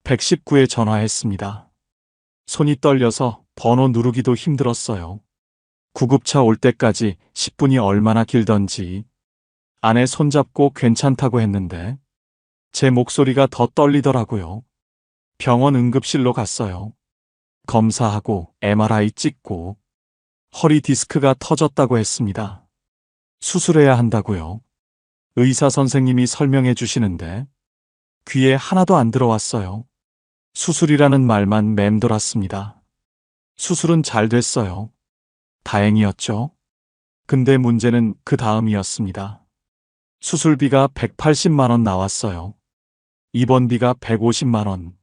119에 전화했습니다. 손이 떨려서 번호 누르기도 힘들었어요. 구급차 올 때까지 10분이 얼마나 길던지. 아내 손잡고 괜찮다고 했는데 제 목소리가 더 떨리더라고요. 병원 응급실로 갔어요. 검사하고 MRI 찍고 허리 디스크가 터졌다고 했습니다. 수술해야 한다고요. 의사 선생님이 설명해 주시는데 귀에 하나도 안 들어왔어요. 수술이라는 말만 맴돌았습니다. 수술은 잘 됐어요. 다행이었죠. 근데 문제는 그 다음이었습니다. 수술비가 180만 원 나왔어요. 입원비가 150만 원.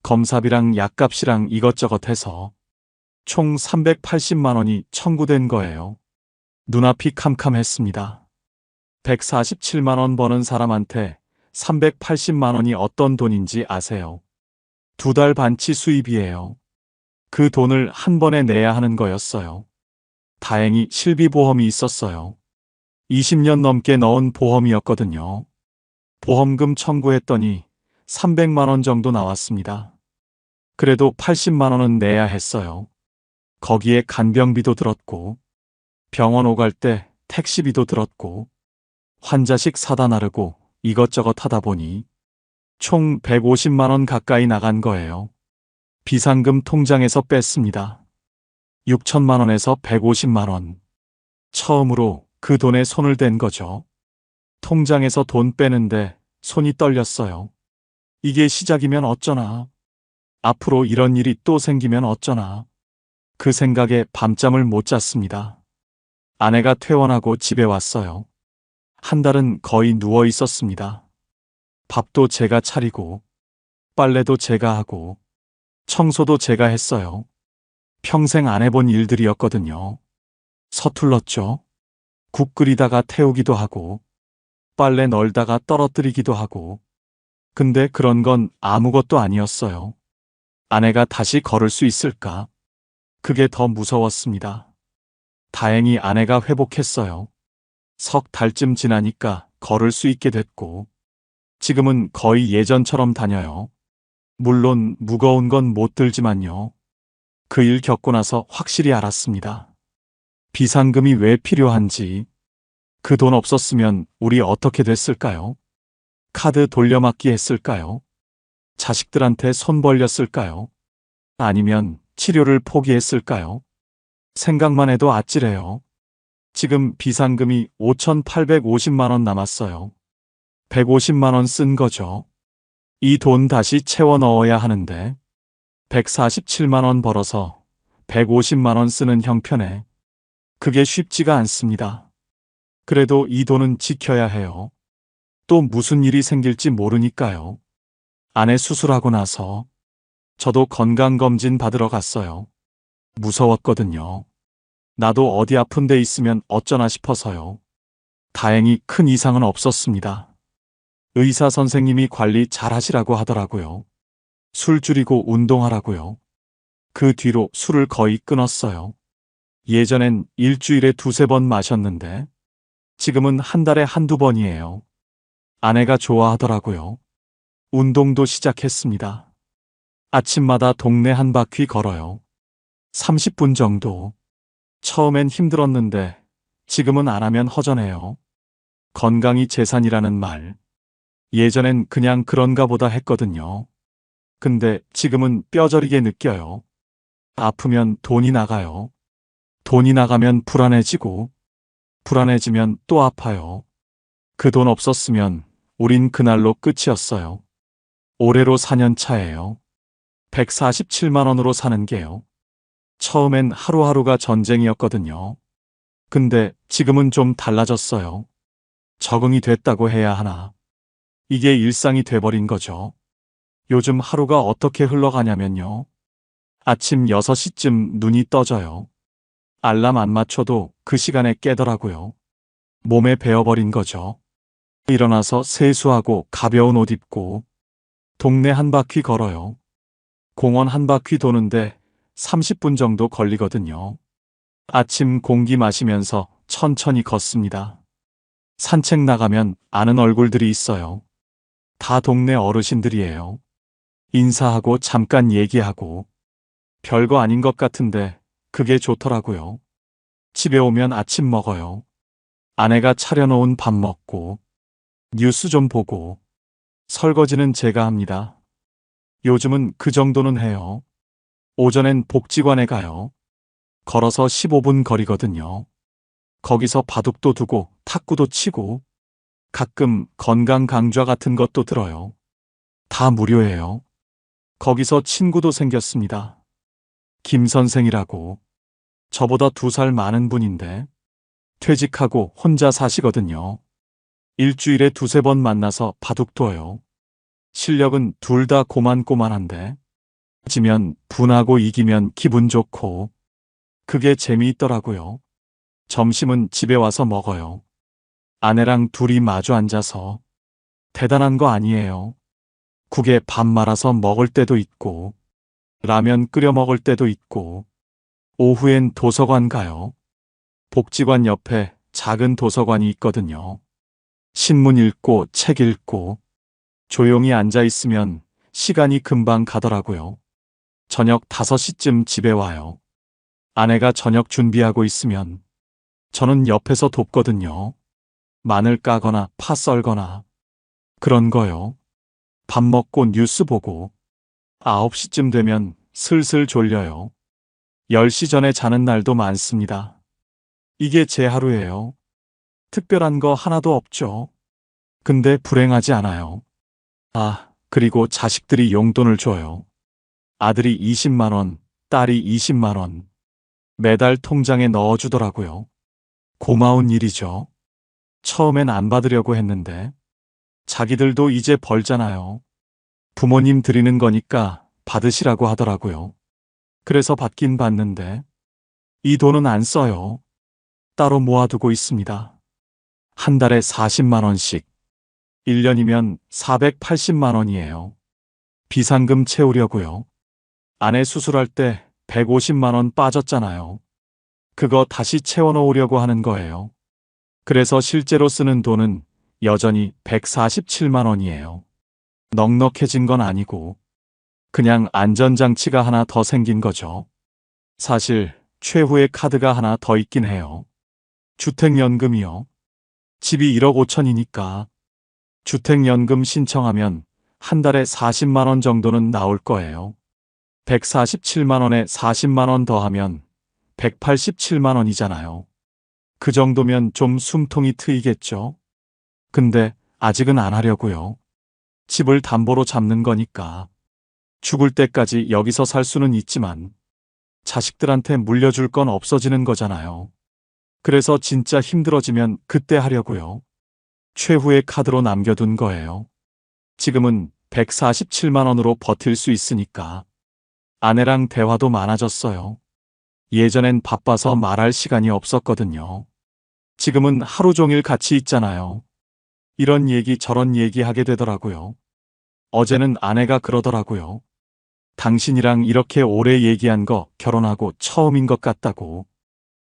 검사비랑 약값이랑 이것저것 해서 총 380만 원이 청구된 거예요. 눈앞이 캄캄했습니다. 147만 원 버는 사람한테 380만 원이 어떤 돈인지 아세요? 2달 반치 수입이에요. 그 돈을 한 번에 내야 하는 거였어요. 다행히 실비보험이 있었어요. 20년 넘게 넣은 보험이었거든요. 보험금 청구했더니 300만 원 정도 나왔습니다. 그래도 80만 원은 내야 했어요. 거기에 간병비도 들었고, 병원 오갈 때 택시비도 들었고, 환자식 사다 나르고 이것저것 하다 보니 총 150만 원 가까이 나간 거예요. 비상금 통장에서 뺐습니다. 6천만 원에서 150만 원. 처음으로 그 돈에 손을 댄 거죠. 통장에서 돈 빼는데 손이 떨렸어요. 이게 시작이면 어쩌나. 앞으로 이런 일이 또 생기면 어쩌나. 그 생각에 밤잠을 못 잤습니다. 아내가 퇴원하고 집에 왔어요. 한 달은 거의 누워 있었습니다. 밥도 제가 차리고, 빨래도 제가 하고, 청소도 제가 했어요. 평생 안 해본 일들이었거든요. 서툴렀죠. 국 끓이다가 태우기도 하고, 빨래 널다가 떨어뜨리기도 하고. 근데 그런 건 아무것도 아니었어요. 아내가 다시 걸을 수 있을까? 그게 더 무서웠습니다. 다행히 아내가 회복했어요. 석 달쯤 지나니까 걸을 수 있게 됐고, 지금은 거의 예전처럼 다녀요. 물론 무거운 건 못 들지만요. 그 일 겪고 나서 확실히 알았습니다. 비상금이 왜 필요한지. 그 돈 없었으면 우리 어떻게 됐을까요? 카드 돌려막기 했을까요? 자식들한테 손 벌렸을까요? 아니면 치료를 포기했을까요? 생각만 해도 아찔해요. 지금 비상금이 5,850만 원 남았어요. 150만 원 쓴 거죠. 이 돈 다시 채워 넣어야 하는데 147만 원 벌어서 150만 원 쓰는 형편에 그게 쉽지가 않습니다. 그래도 이 돈은 지켜야 해요. 또 무슨 일이 생길지 모르니까요. 아내 수술하고 나서 저도 건강검진 받으러 갔어요. 무서웠거든요. 나도 어디 아픈 데 있으면 어쩌나 싶어서요. 다행히 큰 이상은 없었습니다. 의사 선생님이 관리 잘 하시라고 하더라고요. 술 줄이고 운동하라고요. 그 뒤로 술을 거의 끊었어요. 예전엔 일주일에 두세 번 마셨는데 지금은 한 달에 한두 번이에요. 아내가 좋아하더라고요. 운동도 시작했습니다. 아침마다 동네 한 바퀴 걸어요. 30분 정도. 처음엔 힘들었는데 지금은 안 하면 허전해요. 건강이 재산이라는 말. 예전엔 그냥 그런가 보다 했거든요. 근데 지금은 뼈저리게 느껴요. 아프면 돈이 나가요. 돈이 나가면 불안해지고, 불안해지면 또 아파요. 그 돈 없었으면 우린 그날로 끝이었어요. 올해로 4년 차예요. 147만 원으로 사는 게요. 처음엔 하루하루가 전쟁이었거든요. 근데 지금은 좀 달라졌어요. 적응이 됐다고 해야 하나. 이게 일상이 돼버린 거죠. 요즘 하루가 어떻게 흘러가냐면요. 아침 6시쯤 눈이 떠져요. 알람 안 맞춰도 그 시간에 깨더라고요. 몸에 배어버린 거죠. 일어나서 세수하고 가벼운 옷 입고 동네 한 바퀴 걸어요. 공원 한 바퀴 도는데 30분 정도 걸리거든요. 아침 공기 마시면서 천천히 걷습니다. 산책 나가면 아는 얼굴들이 있어요. 다 동네 어르신들이에요. 인사하고 잠깐 얘기하고 별거 아닌 것 같은데 그게 좋더라고요. 집에 오면 아침 먹어요. 아내가 차려놓은 밥 먹고 뉴스 좀 보고 설거지는 제가 합니다. 요즘은 그 정도는 해요. 오전엔 복지관에 가요. 걸어서 15분 거리거든요. 거기서 바둑도 두고 탁구도 치고 가끔 건강 강좌 같은 것도 들어요. 다 무료예요. 거기서 친구도 생겼습니다. 김 선생이라고. 저보다 2살 많은 분인데 퇴직하고 혼자 사시거든요. 일주일에 두세 번 만나서 바둑 둬요. 실력은 둘 다 고만고만한데 지면 분하고 이기면 기분 좋고 그게 재미있더라고요. 점심은 집에 와서 먹어요. 아내랑 둘이 마주 앉아서. 대단한 거 아니에요. 국에 밥 말아서 먹을 때도 있고 라면 끓여 먹을 때도 있고 오후엔 도서관 가요. 복지관 옆에 작은 도서관이 있거든요. 신문 읽고 책 읽고 조용히 앉아 있으면 시간이 금방 가더라고요. 저녁 5시쯤 집에 와요. 아내가 저녁 준비하고 있으면 저는 옆에서 돕거든요. 마늘 까거나 파 썰거나 그런 거요. 밥 먹고 뉴스 보고 9시쯤 되면 슬슬 졸려요. 10시 전에 자는 날도 많습니다. 이게 제 하루예요. 특별한 거 하나도 없죠. 근데 불행하지 않아요. 아, 그리고 자식들이 용돈을 줘요. 아들이 20만 원, 딸이 20만 원. 매달 통장에 넣어주더라고요. 고마운 일이죠. 처음엔 안 받으려고 했는데 자기들도 이제 벌잖아요. 부모님 드리는 거니까 받으시라고 하더라고요. 그래서 받긴 받는데 이 돈은 안 써요. 따로 모아두고 있습니다. 한 달에 40만 원씩. 1년이면 480만 원이에요. 비상금 채우려고요. 아내 수술할 때 150만 원 빠졌잖아요. 그거 다시 채워놓으려고 하는 거예요. 그래서 실제로 쓰는 돈은 여전히 147만 원이에요. 넉넉해진 건 아니고 그냥 안전장치가 하나 더 생긴 거죠. 사실 최후의 카드가 하나 더 있긴 해요. 주택연금이요. 집이 1억 5천이니까 주택연금 신청하면 한 달에 40만 원 정도는 나올 거예요. 147만 원에 40만 원 더하면 187만 원이잖아요. 그 정도면 좀 숨통이 트이겠죠? 근데 아직은 안 하려고요. 집을 담보로 잡는 거니까. 죽을 때까지 여기서 살 수는 있지만 자식들한테 물려줄 건 없어지는 거잖아요. 그래서 진짜 힘들어지면 그때 하려고요. 최후의 카드로 남겨둔 거예요. 지금은 147만 원으로 버틸 수 있으니까. 아내랑 대화도 많아졌어요. 예전엔 바빠서 말할 시간이 없었거든요. 지금은 하루 종일 같이 있잖아요. 이런 얘기 저런 얘기 하게 되더라고요. 어제는 아내가 그러더라고요. 당신이랑 이렇게 오래 얘기한 거 결혼하고 처음인 것 같다고.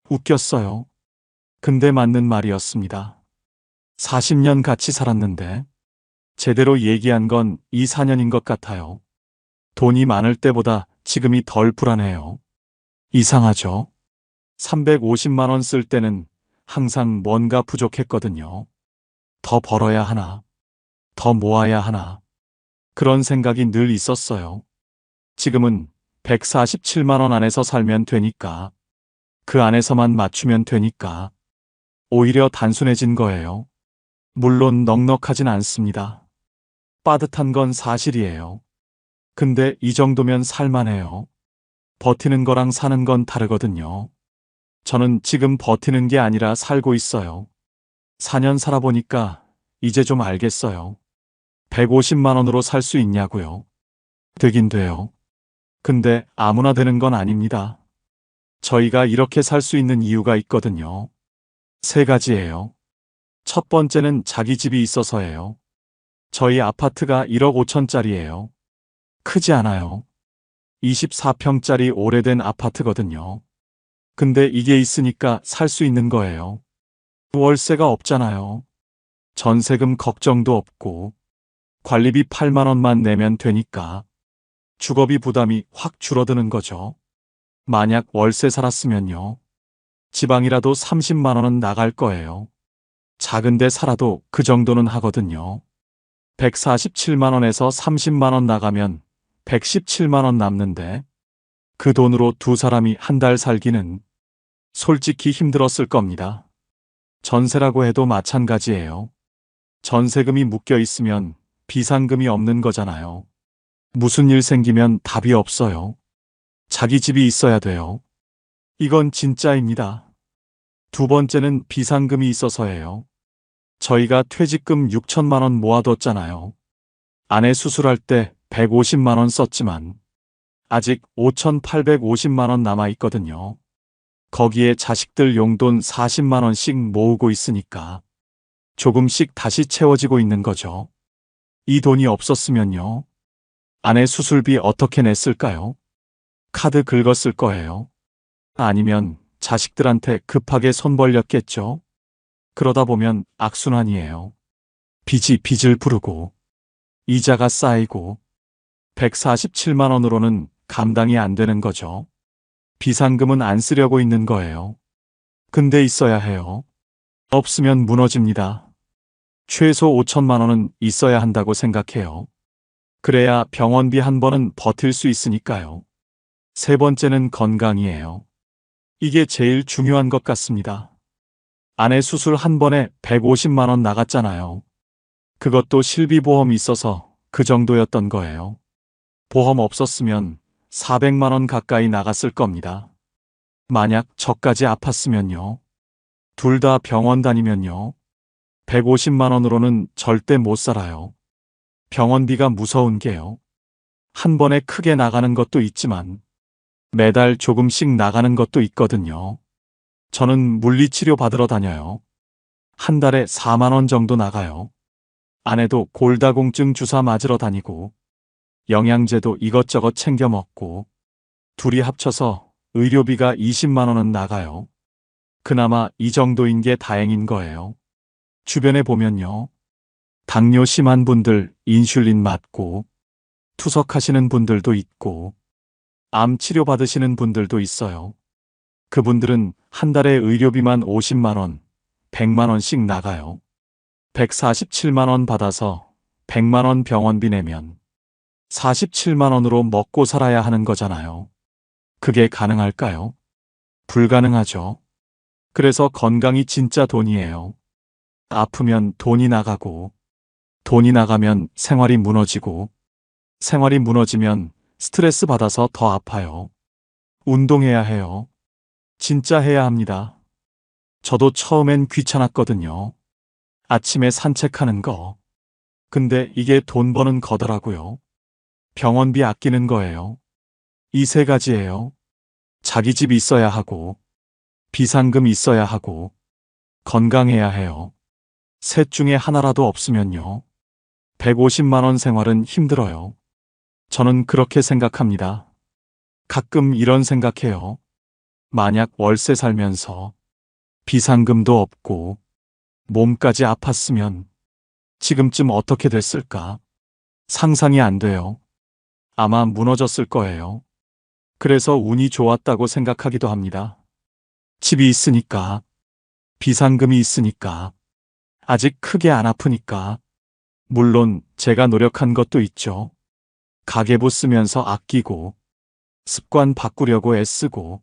웃겼어요. 근데 맞는 말이었습니다. 40년 같이 살았는데 제대로 얘기한 건 2, 4년인 것 같아요. 돈이 많을 때보다 지금이 덜 불안해요. 이상하죠? 350만 원 쓸 때는 항상 뭔가 부족했거든요. 더 벌어야 하나? 더 모아야 하나? 그런 생각이 늘 있었어요. 지금은 147만 원 안에서 살면 되니까, 그 안에서만 맞추면 되니까, 오히려 단순해진 거예요. 물론 넉넉하진 않습니다. 빠듯한 건 사실이에요. 근데 이 정도면 살만해요. 버티는 거랑 사는 건 다르거든요. 저는 지금 버티는 게 아니라 살고 있어요. 4년 살아보니까 이제 좀 알겠어요. 150만 원으로 살 수 있냐고요. 되긴 돼요. 근데 아무나 되는 건 아닙니다. 저희가 이렇게 살 수 있는 이유가 있거든요. 3가지예요. 첫 번째는 자기 집이 있어서예요. 저희 아파트가 1억 5천짜리예요. 크지 않아요. 24평짜리 오래된 아파트거든요. 근데 이게 있으니까 살 수 있는 거예요. 월세가 없잖아요. 전세금 걱정도 없고 관리비 8만 원만 내면 되니까 주거비 부담이 확 줄어드는 거죠. 만약 월세 살았으면요. 지방이라도 30만 원은 나갈 거예요. 작은 데 살아도 그 정도는 하거든요. 147만 원에서 30만 원 나가면 117만 원 남는데 그 돈으로 두 사람이 한 달 살기는 솔직히 힘들었을 겁니다. 전세라고 해도 마찬가지예요. 전세금이 묶여 있으면 비상금이 없는 거잖아요. 무슨 일 생기면 답이 없어요. 자기 집이 있어야 돼요. 이건 진짜입니다. 두 번째는 비상금이 있어서예요. 저희가 퇴직금 6천만 원 모아뒀잖아요. 아내 수술할 때 150만 원 썼지만 아직 5,850만 원 남아 있거든요. 거기에 자식들 용돈 40만 원씩 모으고 있으니까 조금씩 다시 채워지고 있는 거죠. 이 돈이 없었으면요. 아내 수술비 어떻게 냈을까요? 카드 긁었을 거예요. 아니면 자식들한테 급하게 손 벌렸겠죠. 그러다 보면 악순환이에요. 빚이 빚을 부르고 이자가 쌓이고 147만 원으로는 감당이 안 되는 거죠. 비상금은 안 쓰려고 있는 거예요. 근데 있어야 해요. 없으면 무너집니다. 최소 5천만 원은 있어야 한다고 생각해요. 그래야 병원비 한 번은 버틸 수 있으니까요. 세 번째는 건강이에요. 이게 제일 중요한 것 같습니다. 아내 수술 한 번에 150만 원 나갔잖아요. 그것도 실비보험 있어서 그 정도였던 거예요. 보험 없었으면 400만 원 가까이 나갔을 겁니다. 만약 저까지 아팠으면요. 둘 다 병원 다니면요. 150만 원으로는 절대 못 살아요. 병원비가 무서운 게요. 한 번에 크게 나가는 것도 있지만 매달 조금씩 나가는 것도 있거든요. 저는 물리치료 받으러 다녀요. 한 달에 4만 원 정도 나가요. 아내도 골다공증 주사 맞으러 다니고 영양제도 이것저것 챙겨 먹고 둘이 합쳐서 의료비가 20만 원은 나가요. 그나마 이 정도인 게 다행인 거예요. 주변에 보면요. 당뇨 심한 분들 인슐린 맞고 투석하시는 분들도 있고 암 치료 받으시는 분들도 있어요. 그분들은 한 달에 의료비만 50만 원, 100만 원씩 나가요. 147만 원 받아서 100만 원 병원비 내면 47만 원으로 먹고 살아야 하는 거잖아요. 그게 가능할까요? 불가능하죠. 그래서 건강이 진짜 돈이에요. 아프면 돈이 나가고, 돈이 나가면 생활이 무너지고, 생활이 무너지면 스트레스 받아서 더 아파요. 운동해야 해요. 진짜 해야 합니다. 저도 처음엔 귀찮았거든요. 아침에 산책하는 거. 근데 이게 돈 버는 거더라고요. 병원비 아끼는 거예요. 이 3가지예요. 자기 집 있어야 하고, 비상금 있어야 하고, 건강해야 해요. 셋 중에 하나라도 없으면요. 150만 원 생활은 힘들어요. 저는 그렇게 생각합니다. 가끔 이런 생각해요. 만약 월세 살면서 비상금도 없고 몸까지 아팠으면 지금쯤 어떻게 됐을까? 상상이 안 돼요. 아마 무너졌을 거예요. 그래서 운이 좋았다고 생각하기도 합니다. 집이 있으니까, 비상금이 있으니까, 아직 크게 안 아프니까. 물론 제가 노력한 것도 있죠. 가계부 쓰면서 아끼고, 습관 바꾸려고 애쓰고,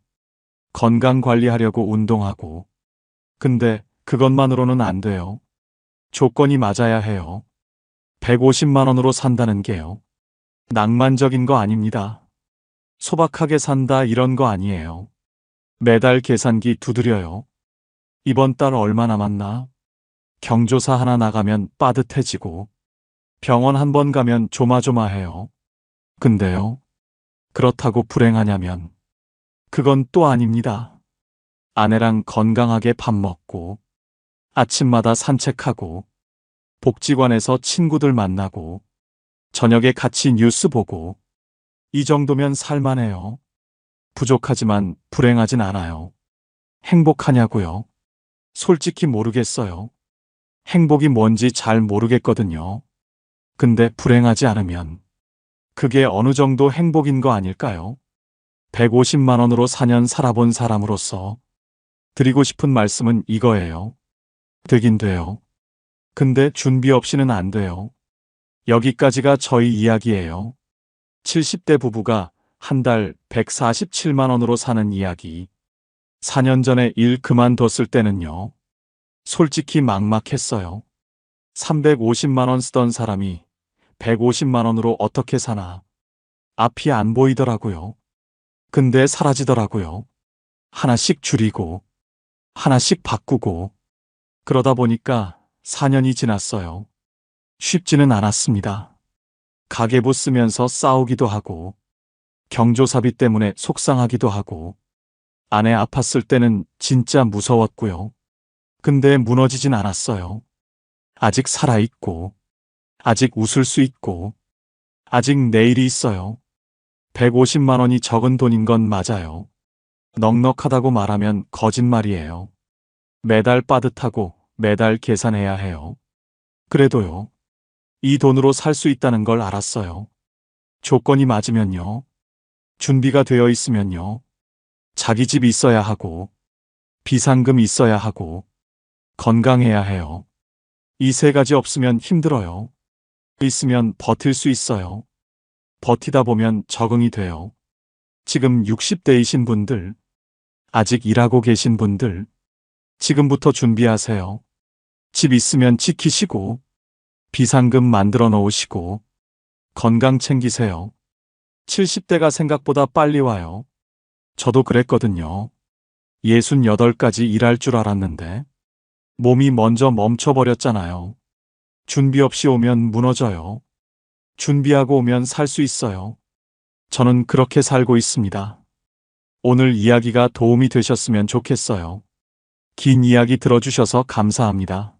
건강 관리하려고 운동하고. 근데 그것만으로는 안 돼요. 조건이 맞아야 해요. 150만 원으로 산다는 게요. 낭만적인 거 아닙니다. 소박하게 산다 이런 거 아니에요. 매달 계산기 두드려요. 이번 달 얼마 남았나? 경조사 하나 나가면 빠듯해지고, 병원 한 번 가면 조마조마해요. 근데요, 그렇다고 불행하냐면, 그건 또 아닙니다. 아내랑 건강하게 밥 먹고, 아침마다 산책하고, 복지관에서 친구들 만나고, 저녁에 같이 뉴스 보고, 이 정도면 살만해요. 부족하지만 불행하진 않아요. 행복하냐고요? 솔직히 모르겠어요. 행복이 뭔지 잘 모르겠거든요. 근데 불행하지 않으면 그게 어느 정도 행복인 거 아닐까요? 150만 원으로 4년 살아본 사람으로서 드리고 싶은 말씀은 이거예요. 되긴 돼요. 근데 준비 없이는 안 돼요. 여기까지가 저희 이야기예요. 70대 부부가 한 달 147만 원으로 사는 이야기. 4년 전에 일 그만뒀을 때는요. 솔직히 막막했어요. 350만 원 쓰던 사람이 150만 원으로 어떻게 사나. 앞이 안 보이더라고요. 근데 사라지더라고요. 하나씩 줄이고, 하나씩 바꾸고. 그러다 보니까 4년이 지났어요. 쉽지는 않았습니다. 가계부 쓰면서 싸우기도 하고, 경조사비 때문에 속상하기도 하고, 아내 아팠을 때는 진짜 무서웠고요. 근데 무너지진 않았어요. 아직 살아있고, 아직 웃을 수 있고, 아직 내일이 있어요. 150만 원이 적은 돈인 건 맞아요. 넉넉하다고 말하면 거짓말이에요. 매달 빠듯하고 매달 계산해야 해요. 그래도요. 이 돈으로 살 수 있다는 걸 알았어요. 조건이 맞으면요. 준비가 되어 있으면요. 자기 집 있어야 하고, 비상금 있어야 하고, 건강해야 해요. 이 세 가지 없으면 힘들어요. 있으면 버틸 수 있어요. 버티다 보면 적응이 돼요. 지금 60대이신 분들, 아직 일하고 계신 분들, 지금부터 준비하세요. 집 있으면 지키시고, 비상금 만들어 놓으시고, 건강 챙기세요. 70대가 생각보다 빨리 와요. 저도 그랬거든요. 68까지 일할 줄 알았는데, 몸이 먼저 멈춰버렸잖아요. 준비 없이 오면 무너져요. 준비하고 오면 살 수 있어요. 저는 그렇게 살고 있습니다. 오늘 이야기가 도움이 되셨으면 좋겠어요. 긴 이야기 들어주셔서 감사합니다.